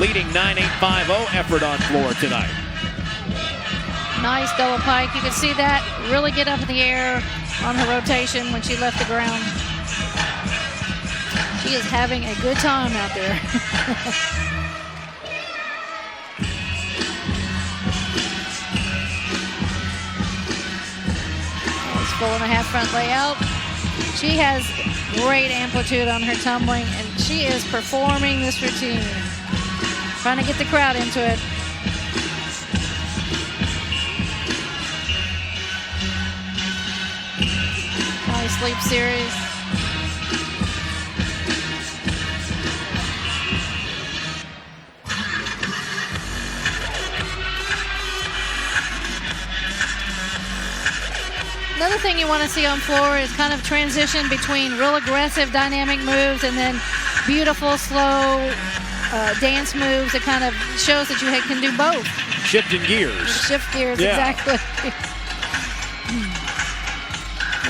leading 9.850 effort on floor tonight. Nice double pike. You can see that really get up in the air on her rotation when she left the ground. She is having a good time out there. Nice 4.5 front layout. She has great amplitude on her tumbling, and she is performing this routine. Trying to get the crowd into it. Nice leap series. Another thing you want to see on floor is kind of transition between real aggressive dynamic moves and then beautiful, slow dance moves. It kind of shows that you can do both. Shifting gears. Shift gears, yeah. Exactly.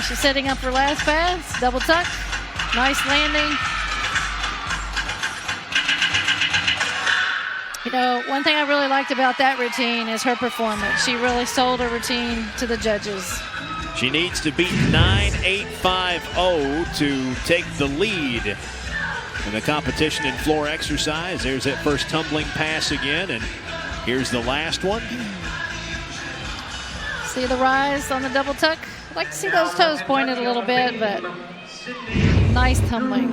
She's setting up for last pass. Double tuck. Nice landing. You know, one thing I really liked about that routine is her performance. She really sold her routine to the judges. She needs to beat 9.850 to take the lead in the competition in floor exercise. There's that first tumbling pass again, and here's the last one. See the rise on the double tuck? I'd like to see those toes pointed a little bit, but nice tumbling.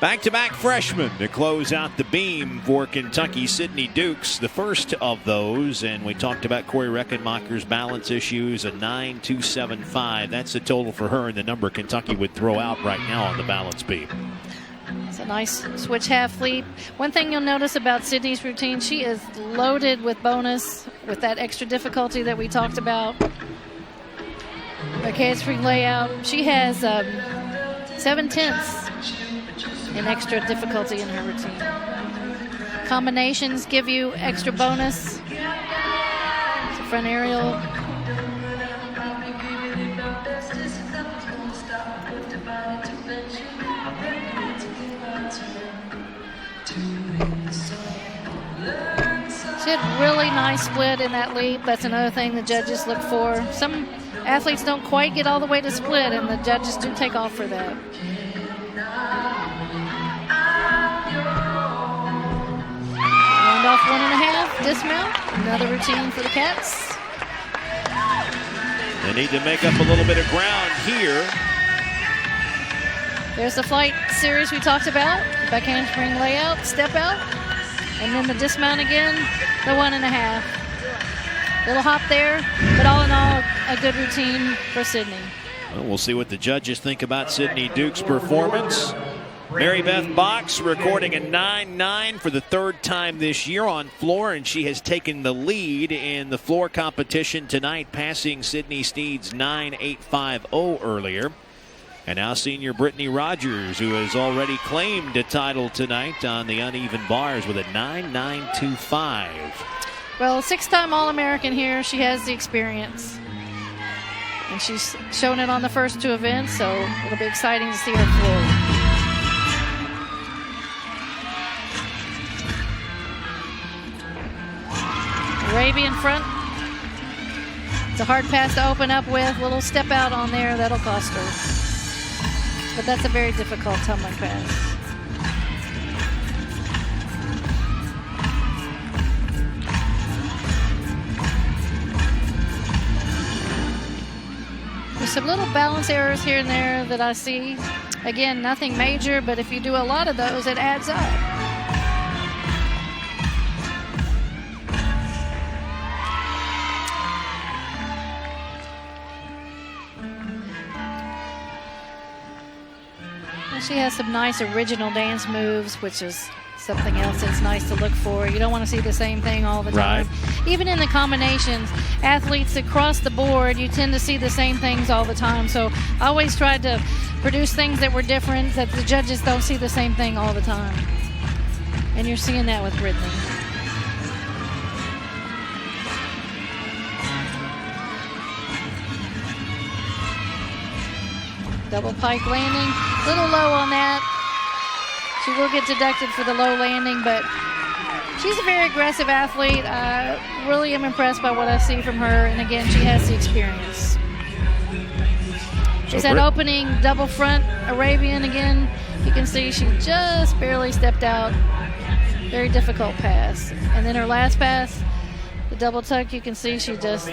Back-to-back freshmen to close out the beam for Kentucky. Sidney Dukes, the first of those, and we talked about Cori Rechenmacher's balance issues, a 9.275. That's the total for her and the number Kentucky would throw out right now on the balance beam. It's a nice switch half leap. One thing you'll notice about Sidney's routine, she is loaded with bonus with that extra difficulty that we talked about. Her handspring layout, she has 7/10 in extra difficulty in her routine. Combinations give you extra bonus. It's a front aerial. She had really nice split in that leap. That's another thing the judges look for. Some athletes don't quite get all the way to split, and the judges do take off for that. Round off 1.5, dismount. Another routine for the Cats. They need to make up a little bit of ground here. There's the flight series we talked about. Back handspring layout, step out. And then the dismount again, the 1.5. Little hop there, but all in all, a good routine for Sidney. Well, we'll see what the judges think about Sidney Dukes' performance. Mary Beth Box recording a 9.9 for the third time this year on floor, and she has taken the lead in the floor competition tonight, passing Sydney Snead's 9.850 earlier. And now senior Brittany Rogers, who has already claimed a title tonight on the uneven bars with a 9.925. Well, 6-time All-American here. She has the experience. And she's shown it on the first 2 events, so it'll be exciting to see her floor. Arabian front. It's a hard pass to open up with. Little step out on there. That'll cost her. But that's a very difficult tumbling pass. There's some little balance errors here and there that I see. Again, nothing major, but if you do a lot of those, it adds up. She has some nice original dance moves, which is something else that's nice to look for. You don't want to see the same thing all the time. Right. Even in the combinations, athletes across the board, you tend to see the same things all the time. So I always tried to produce things that were different, that the judges don't see the same thing all the time. And you're seeing that with Brittany. Double pike landing, a little low on that. She will get deducted for the low landing, but she's a very aggressive athlete. I really am impressed by what I see from her, and again, she has the experience. She's that opening double front Arabian again. You can see she just barely stepped out. Very difficult pass. And then her last pass, the double tuck, you can see she just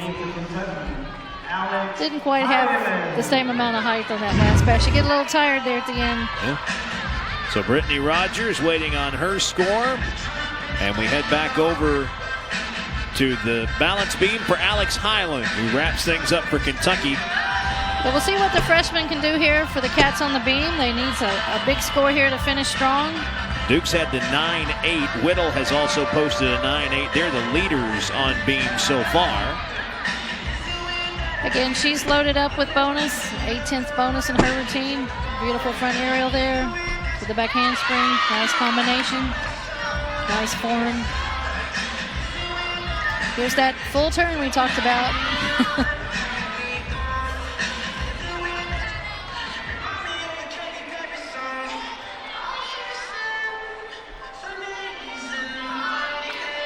didn't quite have the same amount of height on that last pass. She get a little tired there at the end. Yeah. So Brittany Rogers waiting on her score. And we head back over to the balance beam for Alex Hyland, who wraps things up for Kentucky. But we'll see what the freshmen can do here for the Cats on the beam. They need a big score here to finish strong. Dukes had the 9-8. Whittle has also posted a 9-8. They're the leaders on beam so far. Again, she's loaded up with bonus, 8/10 bonus in her routine. Beautiful front aerial there with the back handspring. Nice combination. Nice form. Here's that full turn we talked about.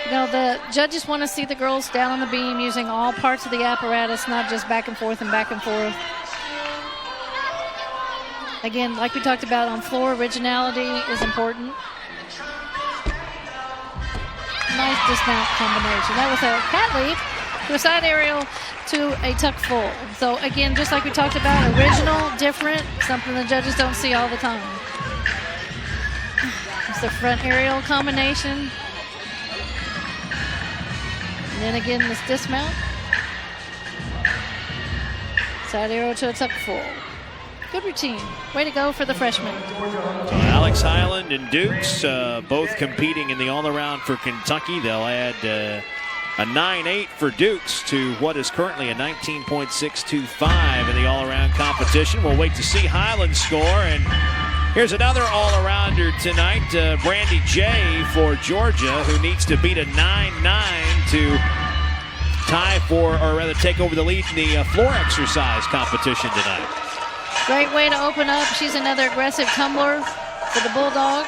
You know, the judges want to see the girls down on the beam using all parts of the apparatus, not just back and forth and back and forth. Again, like we talked about on floor, originality is important. Nice dismount combination. That was a cat leap to a side aerial to a tuck full. So again, just like we talked about, original, different, something the judges don't see all the time. It's the front aerial combination. And then again, this dismount. Side arrow to a tuck full. Good routine. Way to go for the freshmen. So Alex Hyland and Dukes both competing in the all-around for Kentucky. They'll add a 9-8 for Dukes to what is currently a 19.625 in the all-around competition. We'll wait to see Hyland score. And here's another all-arounder tonight, Brandie Jay for Georgia, who needs to beat a 9-9 to tie for, or rather take over the lead in the floor exercise competition tonight. Great way to open up. She's another aggressive tumbler for the Bulldogs.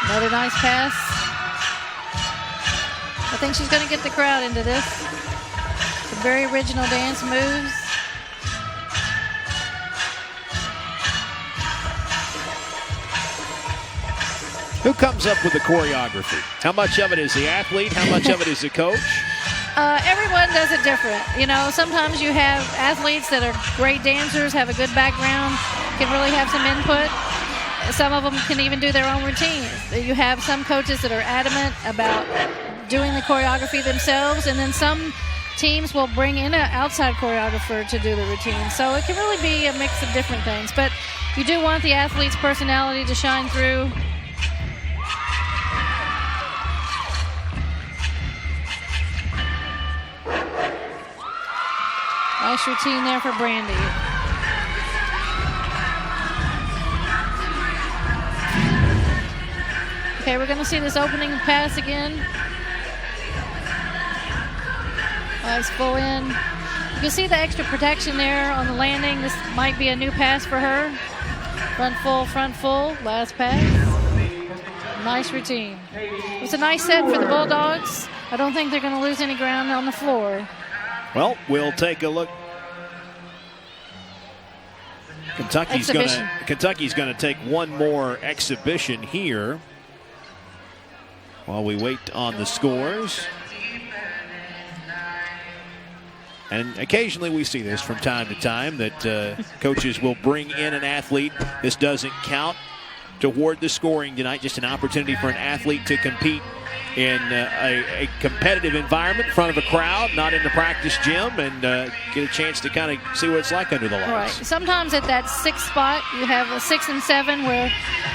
Another nice pass. I think she's going to get the crowd into this. Some very original dance moves. Who comes up with the choreography? How much of it is the athlete? How much of it is the coach? Everyone does it different. You know, sometimes you have athletes that are great dancers, have a good background, can really have some input. Some of them can even do their own routines. You have some coaches that are adamant about doing the choreography themselves, and then some teams will bring in an outside choreographer to do the routine. So it can really be a mix of different things. But you do want the athlete's personality to shine through. Nice routine there for Brandie. Okay, we're going to see this opening pass again. Nice full in. You can see the extra protection there on the landing. This might be a new pass for her. Front full, last pass. Nice routine. It's a nice set for the Bulldogs. I don't think they're going to lose any ground on the floor. Well, we'll take a look. Kentucky's going to take one more exhibition here while we wait on the scores. And occasionally we see this from time to time, that coaches will bring in an athlete. This doesn't count toward the scoring tonight. Just an opportunity for an athlete to compete in a competitive environment in front of a crowd, not in the practice gym, and get a chance to kind of see what it's like under the lights. Right. Sometimes at that 6th spot, you have a 6 and 7 where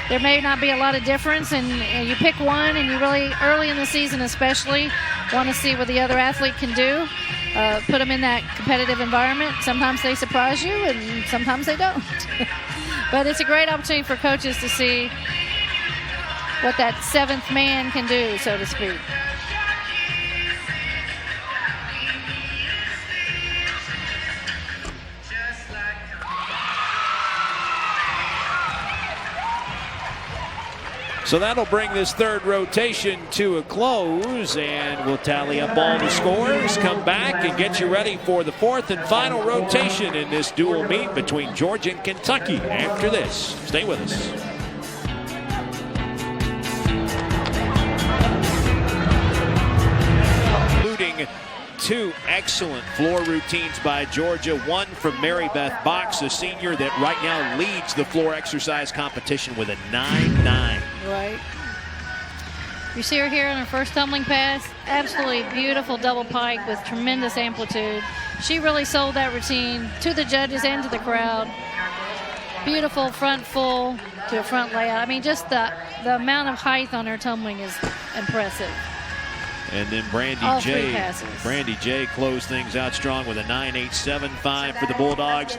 there may not be a lot of difference, and you pick one, and you really, early in the season especially, want to see what the other athlete can do. Put them in that competitive environment. Sometimes they surprise you, and sometimes they don't. But it's a great opportunity for coaches to see what that 7th man can do, so to speak. So that'll bring this third rotation to a close, and we'll tally up all the scores, come back, and get you ready for the 4th and final rotation in this dual meet between Georgia and Kentucky after this. Stay with us. Including 2 excellent floor routines by Georgia. One from Mary Beth Box, a senior that right now leads the floor exercise competition with a 9.9. Right. You see her here on her first tumbling pass. Absolutely beautiful double pike with tremendous amplitude. She really sold that routine to the judges and to the crowd. Beautiful front full to a front layout. I mean, just the amount of height on her tumbling is impressive. And then Brandie Jay closed things out strong with a 9.875 for the Bulldogs.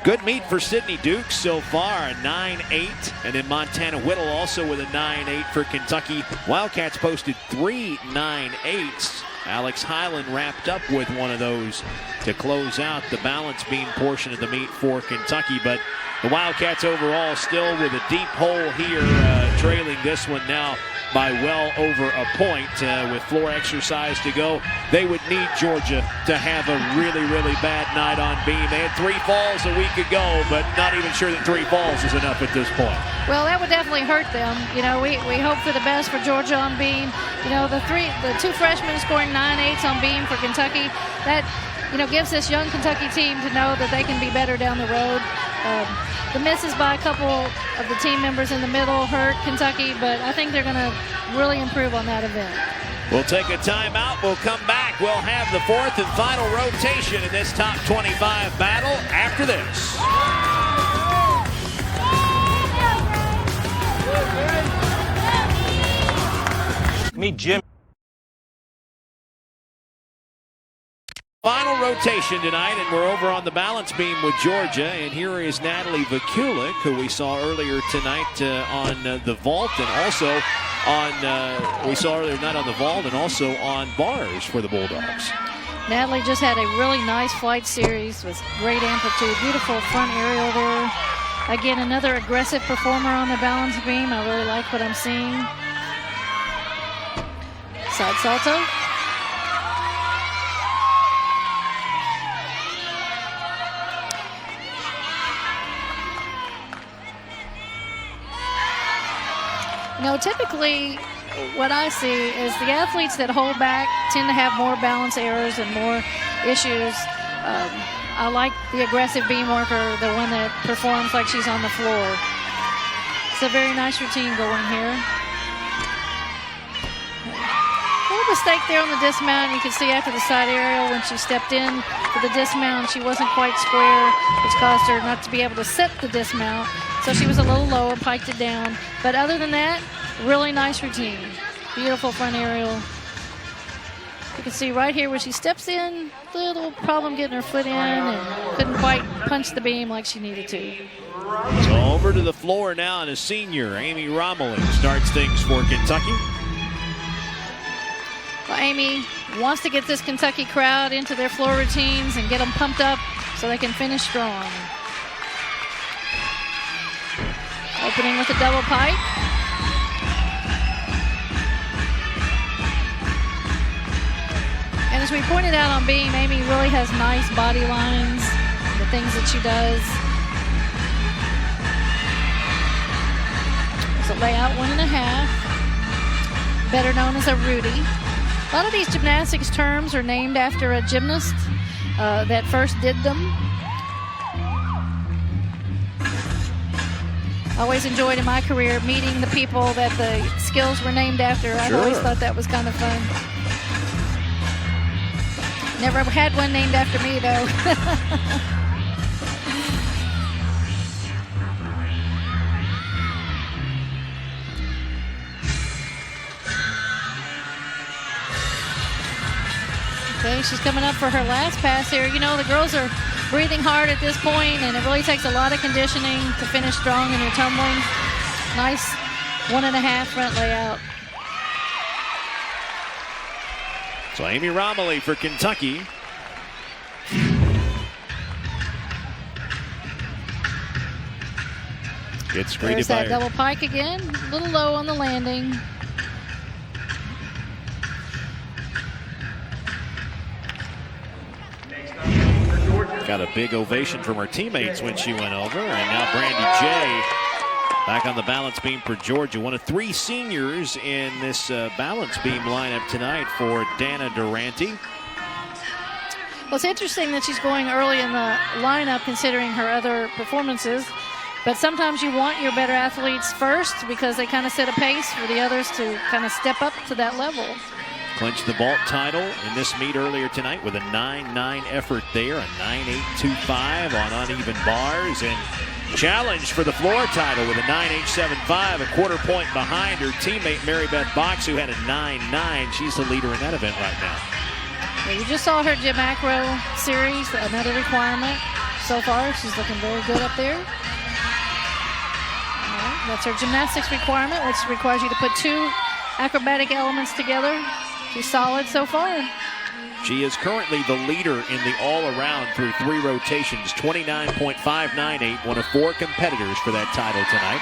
Good meet for Sidney Dukes so far, a 9.8. And then Montana Whittle also with a 9.8 for Kentucky. Wildcats posted 3 9.8s. Alex Hyland wrapped up with one of those to close out the balance beam portion of the meet for Kentucky. But the Wildcats overall still with a deep hole here, trailing this one now by well over a point with floor exercise to go. They would need Georgia to have a really, really bad night on beam. They had 3 falls a week ago, but not even sure that 3 falls is enough at this point. Well, that would definitely hurt them. You know, we hope for the best for Georgia on beam. You know, the 2 freshmen scoring 9.8s on beam for Kentucky, that, you know, gives this young Kentucky team to know that they can be better down the road. The misses by a couple of the team members in the middle hurt Kentucky, but I think they're going to really improve on that event. We'll take a timeout. We'll come back. We'll have the 4th and final rotation in this top 25 battle after this. Meet Jim. Final rotation tonight, and we're over on the balance beam with Georgia. And here is Natalie Vaculik, who we saw earlier tonight on the vault, and also on we saw earlier tonight on the vault, and also on bars for the Bulldogs. Natalie just had a really nice flight series with great amplitude, beautiful front aerial there. Again, another aggressive performer on the balance beam. I really like what I'm seeing. Side salto. You know, typically what I see is the athletes that hold back tend to have more balance errors and more issues. I like the aggressive beam worker, the one that performs like she's on the floor. It's a very nice routine going here. A little mistake there on the dismount. You can see after the side aerial when she stepped in for the dismount, she wasn't quite square, which caused her not to be able to set the dismount. So she was a little lower, piked it down. But other than that, really nice routine. Beautiful front aerial. You can see right here where she steps in, little problem getting her foot in and couldn't quite punch the beam like she needed to. So over to the floor now, and a senior, Amy Roemmele, starts things for Kentucky. Well, Amy wants to get this Kentucky crowd into their floor routines and get them pumped up so they can finish strong. Opening with a double pike. And as we pointed out on beam, Amy really has nice body lines, the things that she does. It's a layout 1.5, better known as a Rudy. A lot of these gymnastics terms are named after a gymnast that first did them. always enjoyed in my career meeting the people that the skills were named after. I've always thought that was kind of fun. Never had one named after me, though. Okay, she's coming up for her last pass here. You know, the girls are breathing hard at this point, and it really takes a lot of conditioning to finish strong in your tumbling. Nice 1.5 front layout. So Amy Roemmele for Kentucky. Gets greeted There's that double pike again. A little low on the landing. Got a big ovation from her teammates when she went over. And now Brandie Jay back on the balance beam for Georgia. One of 3 seniors in this balance beam lineup tonight for Dana Durante. Well, it's interesting that she's going early in the lineup considering her other performances. But sometimes you want your better athletes first because they kind of set a pace for the others to kind of step up to that level. Clinched the vault title in this meet earlier tonight with a 9-9 effort there, a 9.825 on uneven bars, and challenged for the floor title with a 9.875, a quarter point behind her teammate Mary Beth Box, who had a 9.9. She's the leader in that event right now. Well, you just saw her gym macro series, another requirement so far. She's looking very good up there. That's her gymnastics requirement, which requires you to put 2 acrobatic elements together. She's solid so far. She is currently the leader in the all-around through 3 rotations, 29.598, one of 4 competitors for that title tonight.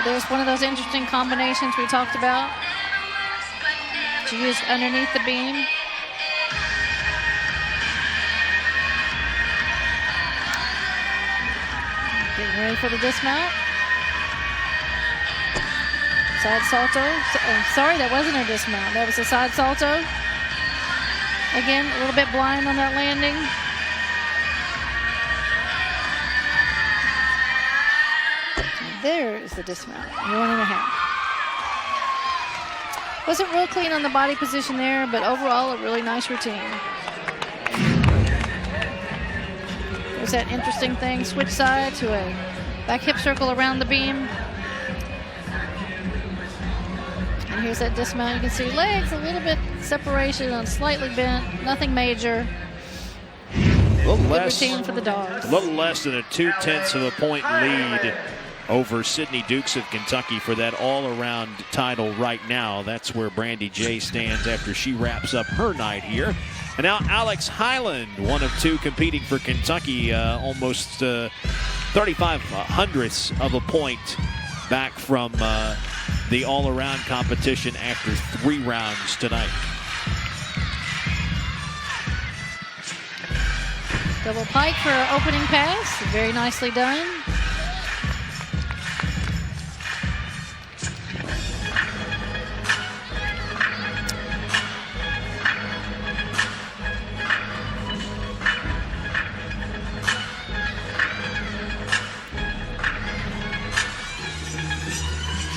There's one of those interesting combinations we talked about. She used underneath the beam. Getting ready for the dismount. Side salto. Sorry, that wasn't her dismount. That was a side salto. Again, a little bit blind on that landing. And there is the dismount. 1.5. Wasn't real clean on the body position there, but overall a really nice routine. There's that interesting thing. Switch side to a back hip circle around the beam. And here's that dismount. You can see legs, a little bit separation on slightly bent, nothing major. A little less, routine for the dogs. A little less than a 0.2 of a point lead over Sidney Dukes of Kentucky for that all-around title right now. That's where Brandie Jay stands after she wraps up her night here. And now Alex Hyland, one of 2 competing for Kentucky, almost 35 hundredths of a point back from the all-around competition after 3 rounds tonight. Double pike for our opening pass. Very nicely done.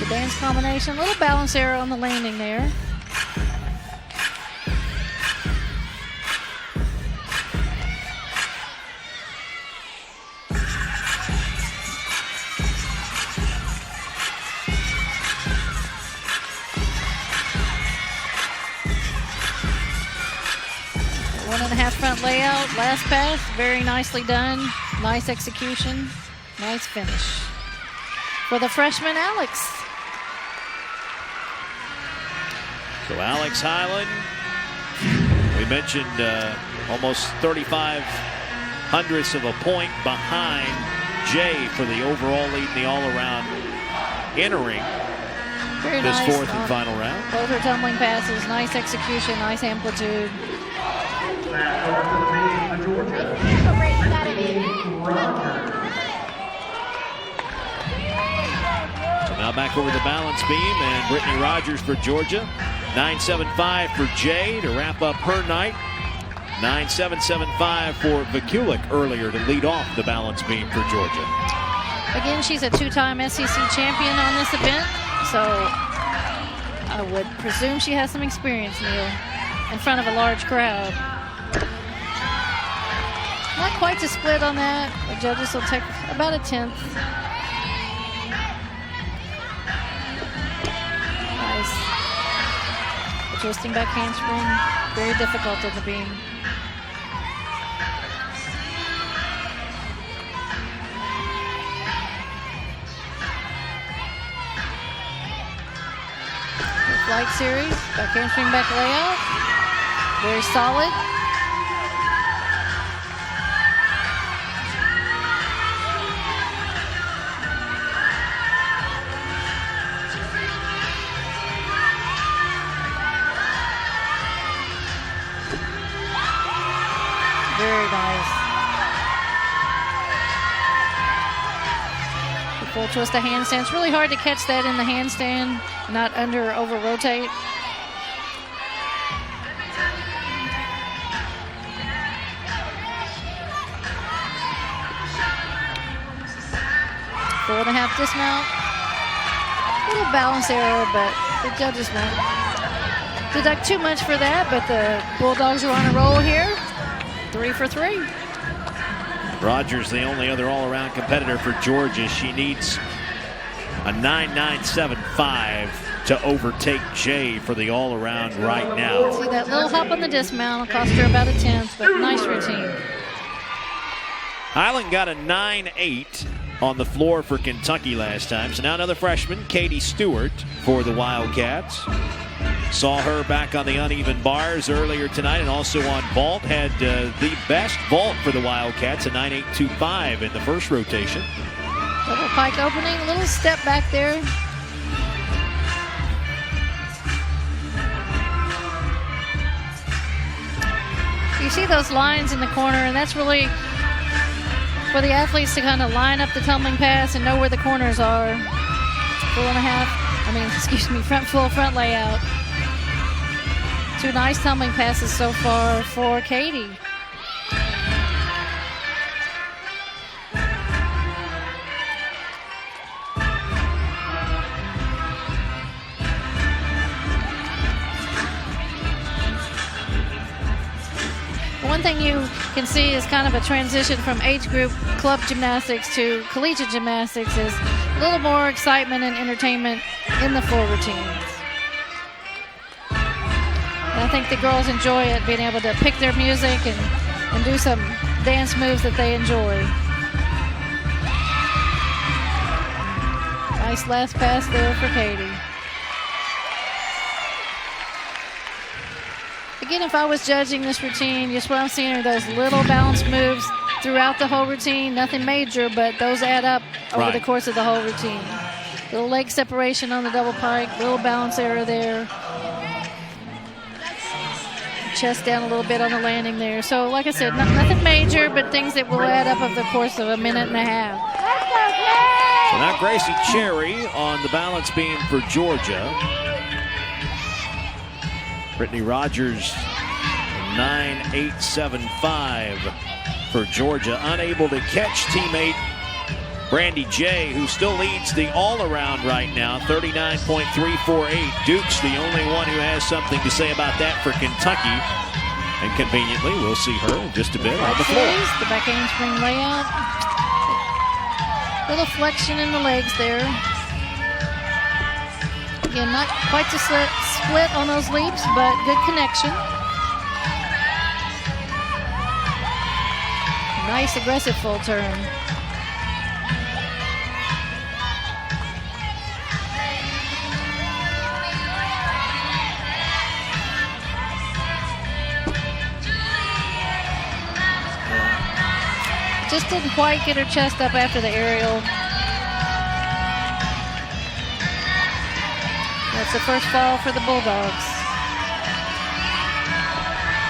Dance combination, a little balance error on the landing there. One and a half front layout, last pass, very nicely done. Nice execution, nice finish. For the freshman, Alex. So Alex Hyland, we mentioned almost 35 hundredths of a point behind Jay for the overall lead in the all-around entering Very this nice. 4th and final round. Both her tumbling passes, nice execution, nice amplitude. So now back over the balance beam, and Brittany Rogers for Georgia. 9.75 for Jay to wrap up her night. 9.775 for Vaculik earlier to lead off the balance beam for Georgia. Again, she's a 2-time SEC champion on this event, so I would presume she has some experience, Neil, in front of a large crowd. Not quite to split on that. The judges will take about a 10th. Nice. Twisting back handspring. Very difficult on the beam. Flight series. Back handspring, back layout. Very solid. Very nice. The full twist of handstand. It's really hard to catch that in the handstand, not under or over rotate. Full and a half dismount. A little balance error, but the judges won't deduct too much for that, but the Bulldogs are on a roll here. 3 for 3. Rogers, the only other all-around competitor for Georgia. She needs a 9.975 to overtake Jay for the all-around right now. See that little hop on the dismount will cost her about a 10th, but nice routine. Hyland got a 9.8 on the floor for Kentucky last time. So now another freshman, Katie Stuart, for the Wildcats. Saw her back on the uneven bars earlier tonight and also on vault. Had the best vault for the Wildcats, a 9.825 in the first rotation. Double pike opening, a little step back there. You see those lines in the corner, and that's really for the athletes to kind of line up the tumbling pass and know where the corners are. Full and a half, front full, front layout. 2 nice tumbling passes so far for Katie. One thing you can see is kind of a transition from age group club gymnastics to collegiate gymnastics is a little more excitement and entertainment in the full routines. And I think the girls enjoy it, being able to pick their music and do some dance moves that they enjoy. Nice last pass there for Katie. Again, if I was judging this routine, just what I'm seeing are those little balance moves throughout the whole routine. Nothing major, but those add up over the course of the whole routine. Little leg separation on the double pike, little balance error there. Chest down a little bit on the landing there. So, like I said, nothing major, but things that will add up over the course of a minute and a half. So now Gracie Cherrey on the balance beam for Georgia. Brittany Rogers, 9.875 for Georgia. Unable to catch teammate Brandie Jay, who still leads the all-around right now, 39.348. Dukes, the only one who has something to say about that for Kentucky. And conveniently, we'll see her in just a bit on the floor. The back handspring layout. Little flexion in the legs there. Again, not quite to split on those leaps, but good connection. Nice aggressive full turn. Just didn't quite get her chest up after the aerial. That's the first fall for the Bulldogs.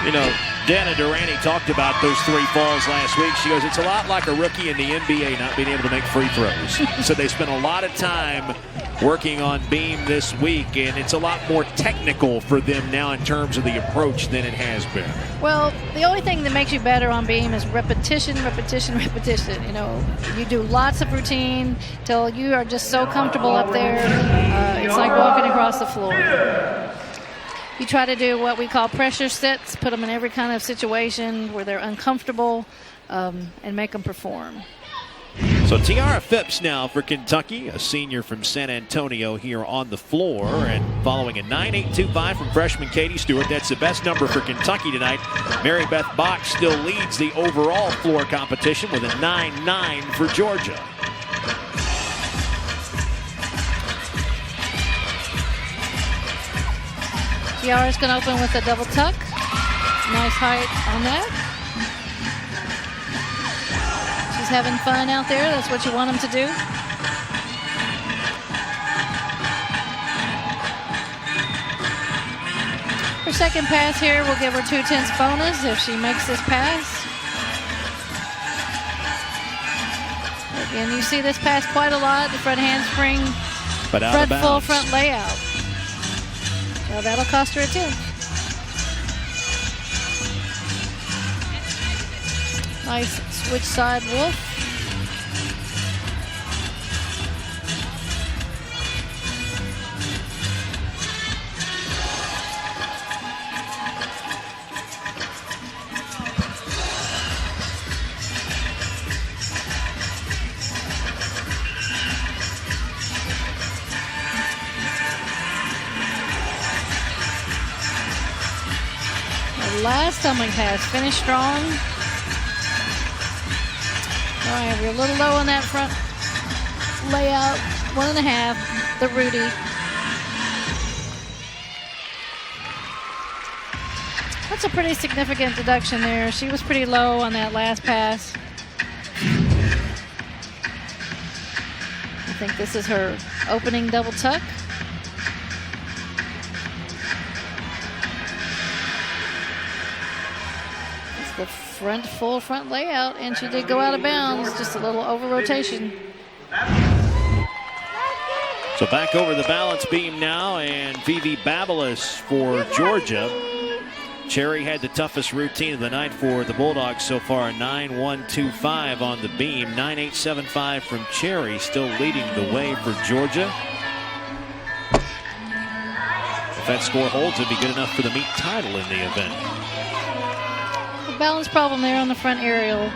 You know, Dana Durante talked about those 3 falls last week. She goes, it's a lot like a rookie in the NBA not being able to make free throws. So they spent a lot of time working on beam this week, and it's a lot more technical for them now in terms of the approach than it has been. Well, the only thing that makes you better on beam is repetition, repetition, repetition. You know, you do lots of routine till you are just so comfortable up there. It's like walking across the floor. You try to do what we call pressure sets, put them in every kind of situation where they're uncomfortable, and make them perform. So Tiara Phipps now for Kentucky, a senior from San Antonio here on the floor, and following a 9.825 from freshman Katie Stuart. That's the best number for Kentucky tonight. Mary Beth Box still leads the overall floor competition with a 9.9 for Georgia. Tiara's going to open with a double tuck. Nice height on that. She's having fun out there. That's what you want them to do. Her second pass here, we'll give her 2/10 bonus if she makes this pass. Again, you see this pass quite a lot. The front handspring, but out front of full bounds. front layout. Well, that'll cost her a 10. Nice switch side wolf. Last stomach pass, finish strong. All right, we're a little low on that front layout. 1.5, the Rudy. That's a pretty significant deduction there. She was pretty low on that last pass. I think this is her opening double tuck. The full front layout, and she did go out of bounds, just a little over rotation. So back over the balance beam now, and Vivi Babalis for Georgia. Cherrey had the toughest routine of the night for the Bulldogs so far, 9.125 on the beam, 9.875 from Cherrey, still leading the way for Georgia. If that score holds, it'd be good enough for the meet title in the event. Balance problem there on the front aerial.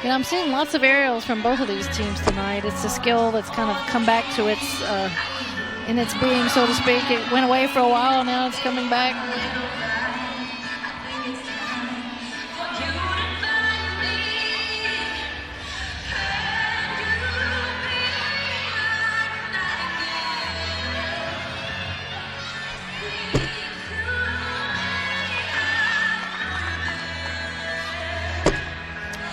And I'm seeing lots of aerials from both of these teams tonight. It's a skill that's kind of come back to its in its being, so to speak. It went away for a while, and now it's coming back.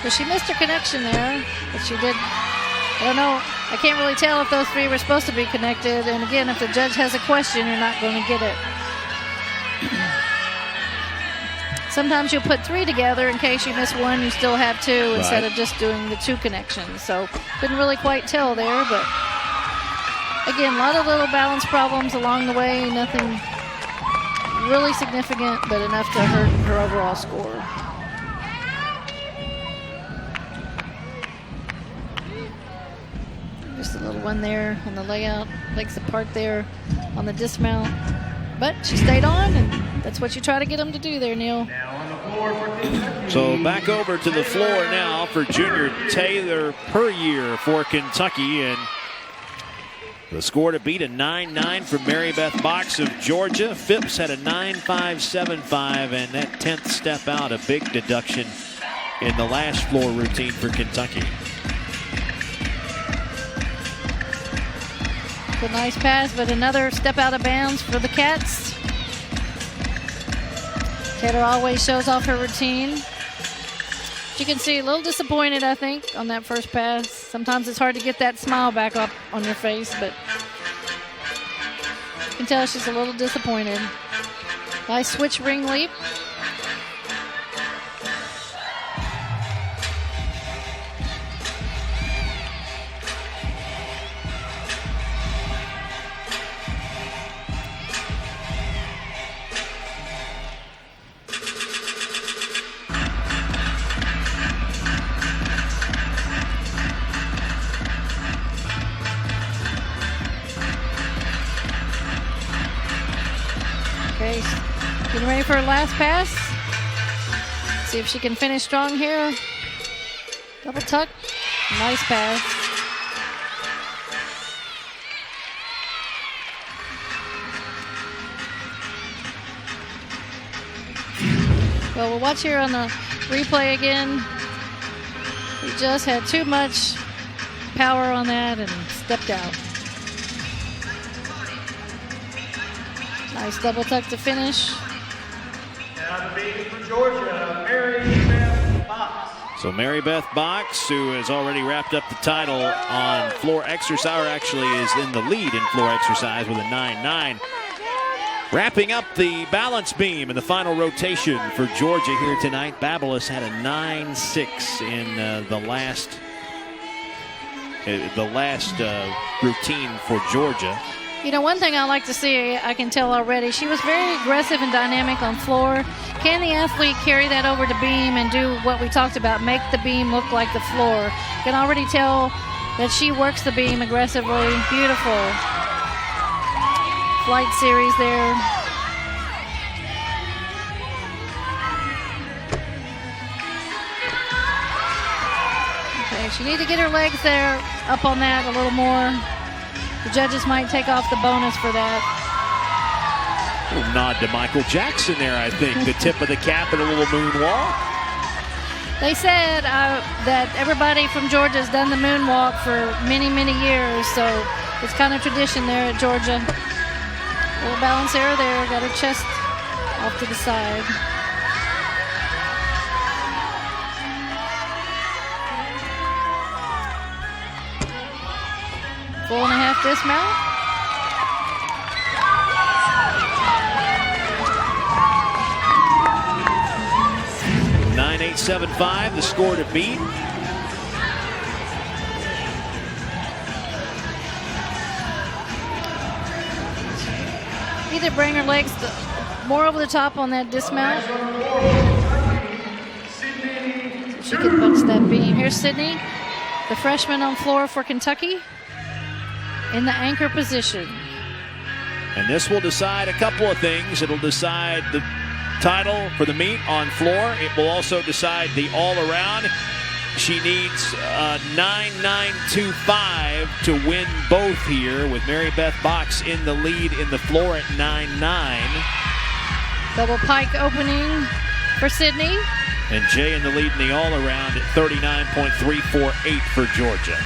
So she missed her connection there, but she did. I don't know. I can't really tell if those 3 were supposed to be connected. And again, if the judge has a question, you're not going to get it. Sometimes you'll put 3 together in case you miss one, you still have 2 instead of just doing the 2 connections. So couldn't really quite tell there, but again, a lot of little balance problems along the way. Nothing really significant, but enough to hurt her overall score. Just a little one there on the layout, legs apart there on the dismount. But she stayed on, and that's what you try to get them to do there, Neil. So back over to the floor now for junior Taylor Puryear for Kentucky. And the score to beat, a 9.9 from Mary Beth Box of Georgia. Phipps had a 9.575, and that 10th step out, a big deduction in the last floor routine for Kentucky. A nice pass, but another step out of bounds for the Cats. Taylor always shows off her routine. You can see a little disappointed, I think, on that first pass. Sometimes it's hard to get that smile back up on your face, but you can tell she's a little disappointed. Nice switch ring leap. Getting ready for her last pass. See if she can finish strong here. Double tuck. Nice pass. Well, we'll watch here on the replay again. We just had too much power on that and stepped out. Nice double tuck to finish. Now the baby for Georgia, Marissa Box. So Mary Beth Box, who has already wrapped up the title on floor exercise, or actually is in the lead in floor exercise with a 9.9. Wrapping up the balance beam in the final rotation for Georgia here tonight. Babalis had a 9.6 in the last routine for Georgia. You know, one thing I like to see, I can tell already, she was very aggressive and dynamic on floor. Can the athlete carry that over to beam and do what we talked about, make the beam look like the floor? You can already tell that she works the beam aggressively. Beautiful flight series there. Okay, she needs to get her legs there, up on that a little more. The judges might take off the bonus for that. A little nod to Michael Jackson there, I think. The tip of the cap and a little moonwalk. They said that everybody from Georgia has done the moonwalk for many, many years, so it's kind of tradition there at Georgia. A little balance error there, got her chest off to the side. Full and a half dismount. .9875, the score to beat. Either bring her legs more over the top on that dismount. So she can punch that beam. Here's Sidney, the freshman on floor for Kentucky, in the anchor position. And this will decide a couple of things. It'll decide the title for the meet on floor. It will also decide the all-around. She needs 9.925 to win both here, with Mary Beth Box in the lead in the floor at 9.9. Double pike opening for Sidney. And Jay in the lead in the all-around at 39.348 for Georgia.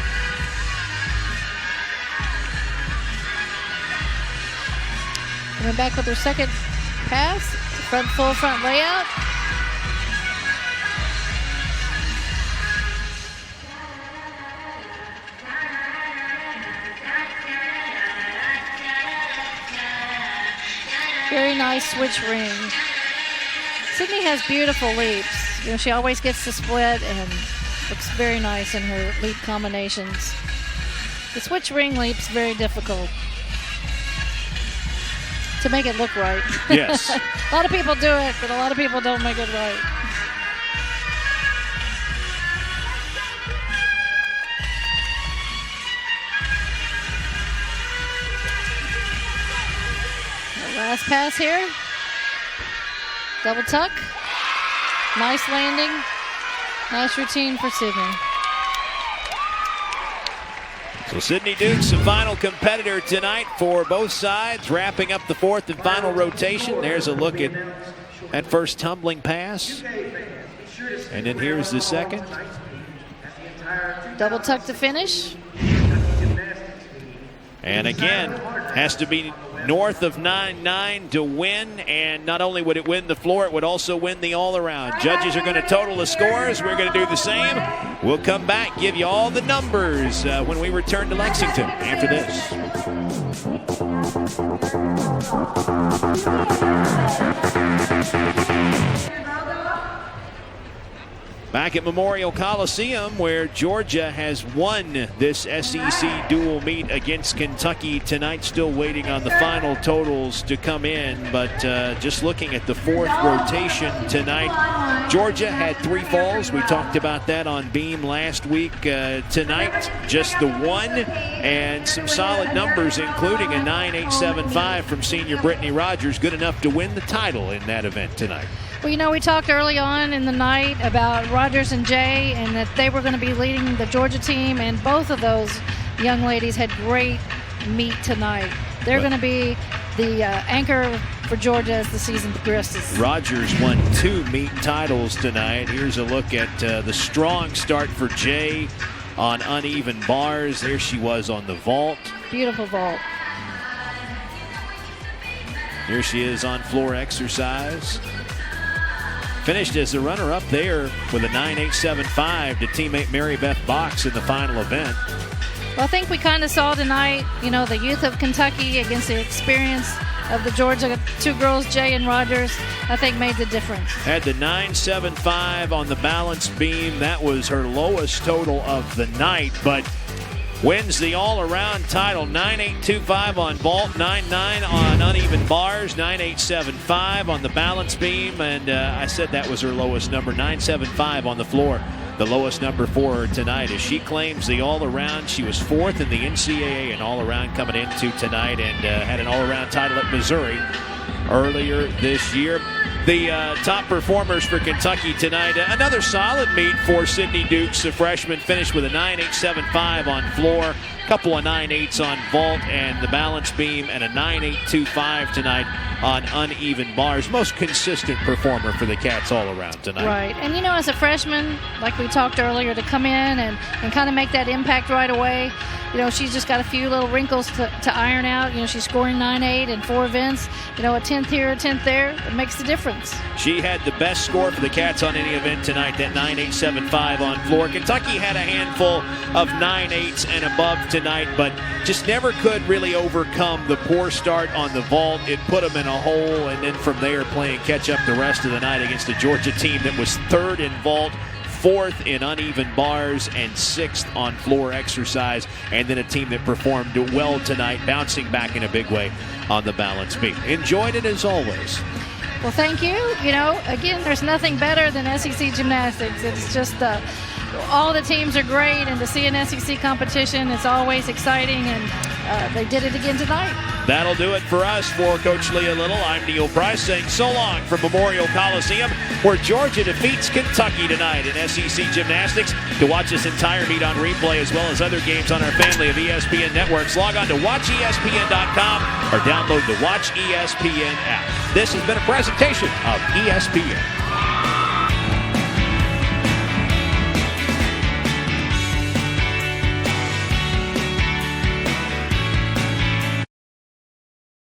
Coming back with her second pass. Full front layout. Very nice switch ring. Sidney has beautiful leaps. You know, she always gets the split and looks very nice in her leap combinations. The switch ring leap's very difficult to make it look right. Yes. A lot of people do it, but a lot of people don't make it right. The last pass here. Double tuck. Nice landing. Nice routine for Sidney. So Sidney Dukes, the final competitor tonight for both sides, wrapping up the fourth and final rotation. There's a look at that first tumbling pass. And then here's the second. Double tuck to finish. And again, has to be north of 9.9 to win. And not only would it win the floor, it would also win the all-around. Judges are going to total the scores. We're going to do the same. We'll come back, give you all the numbers when we return to Lexington after this. Back at Memorial Coliseum, where Georgia has won this SEC dual meet against Kentucky tonight. Still waiting on the final totals to come in, but just looking at the fourth rotation tonight, Georgia had 3 falls. We talked about that on Beam last week. Tonight, just the one, and some solid numbers, including a 9.875 from senior Brittany Rogers, good enough to win the title in that event tonight. Well, you know, we talked early on in the night about Rogers and Jay and that they were going to be leading the Georgia team, and both of those young ladies had great meet tonight. They're going to be the anchor for Georgia as the season progresses. Rogers won 2 meet titles tonight. Here's a look at the strong start for Jay on uneven bars. There she was on the vault. Beautiful vault. Here she is on floor exercise. Finished as the runner-up there with a 9.875 to teammate Mary Beth Box in the final event. Well, I think we kind of saw tonight, you know, the youth of Kentucky against the experience of the Georgia 2 girls, Jay and Rogers, I think made the difference. Had the 9.75 on the balance beam. That was her lowest total of the night, but wins the all-around title. 9.825 on vault, 9.9 on uneven bars, 9.875 on the balance beam, and I said that was her lowest number. 9.75 on the floor, the lowest number for her tonight, as she claims the all-around. She was 4th in the NCAA in all-around coming into tonight, and had an all-around title at Missouri earlier this year. The top performers for Kentucky tonight. Another solid meet for Sidney Dukes. The freshman finished with a 9.875 on floor, couple of 9.8s on vault and the balance beam, and a 9.825 tonight on uneven bars. Most consistent performer for the Cats all around tonight. Right. And, you know, as a freshman, like we talked earlier, to come in and kind of make that impact right away, you know, she's just got a few little wrinkles to iron out. You know, she's scoring 9.8 in 4 events. You know, a 10th here, a 10th there. It makes the difference. She had the best score for the Cats on any event tonight, that 9.875 on floor. Kentucky had a handful of 9.8s and above tonight, but just never could really overcome the poor start on the vault. It put them in a hole, and then from there playing catch up the rest of the night against a Georgia team that was 3rd in vault, 4th in uneven bars, and 6th on floor exercise, and then a team that performed well tonight, bouncing back in a big way on the balance beam. Enjoyed it as always. Well, thank you. You know, again, there's nothing better than SEC Gymnastics. It's just all the teams are great, and to see an SEC competition, it's always exciting, and they did it again tonight. That'll do it for us. For Coach Leah Little, I'm Neil Price saying so long from Memorial Coliseum, where Georgia defeats Kentucky tonight in SEC Gymnastics. To watch this entire meet on replay, as well as other games on our family of ESPN networks, log on to WatchESPN.com or download the Watch ESPN app. This has been a presentation of ESPN.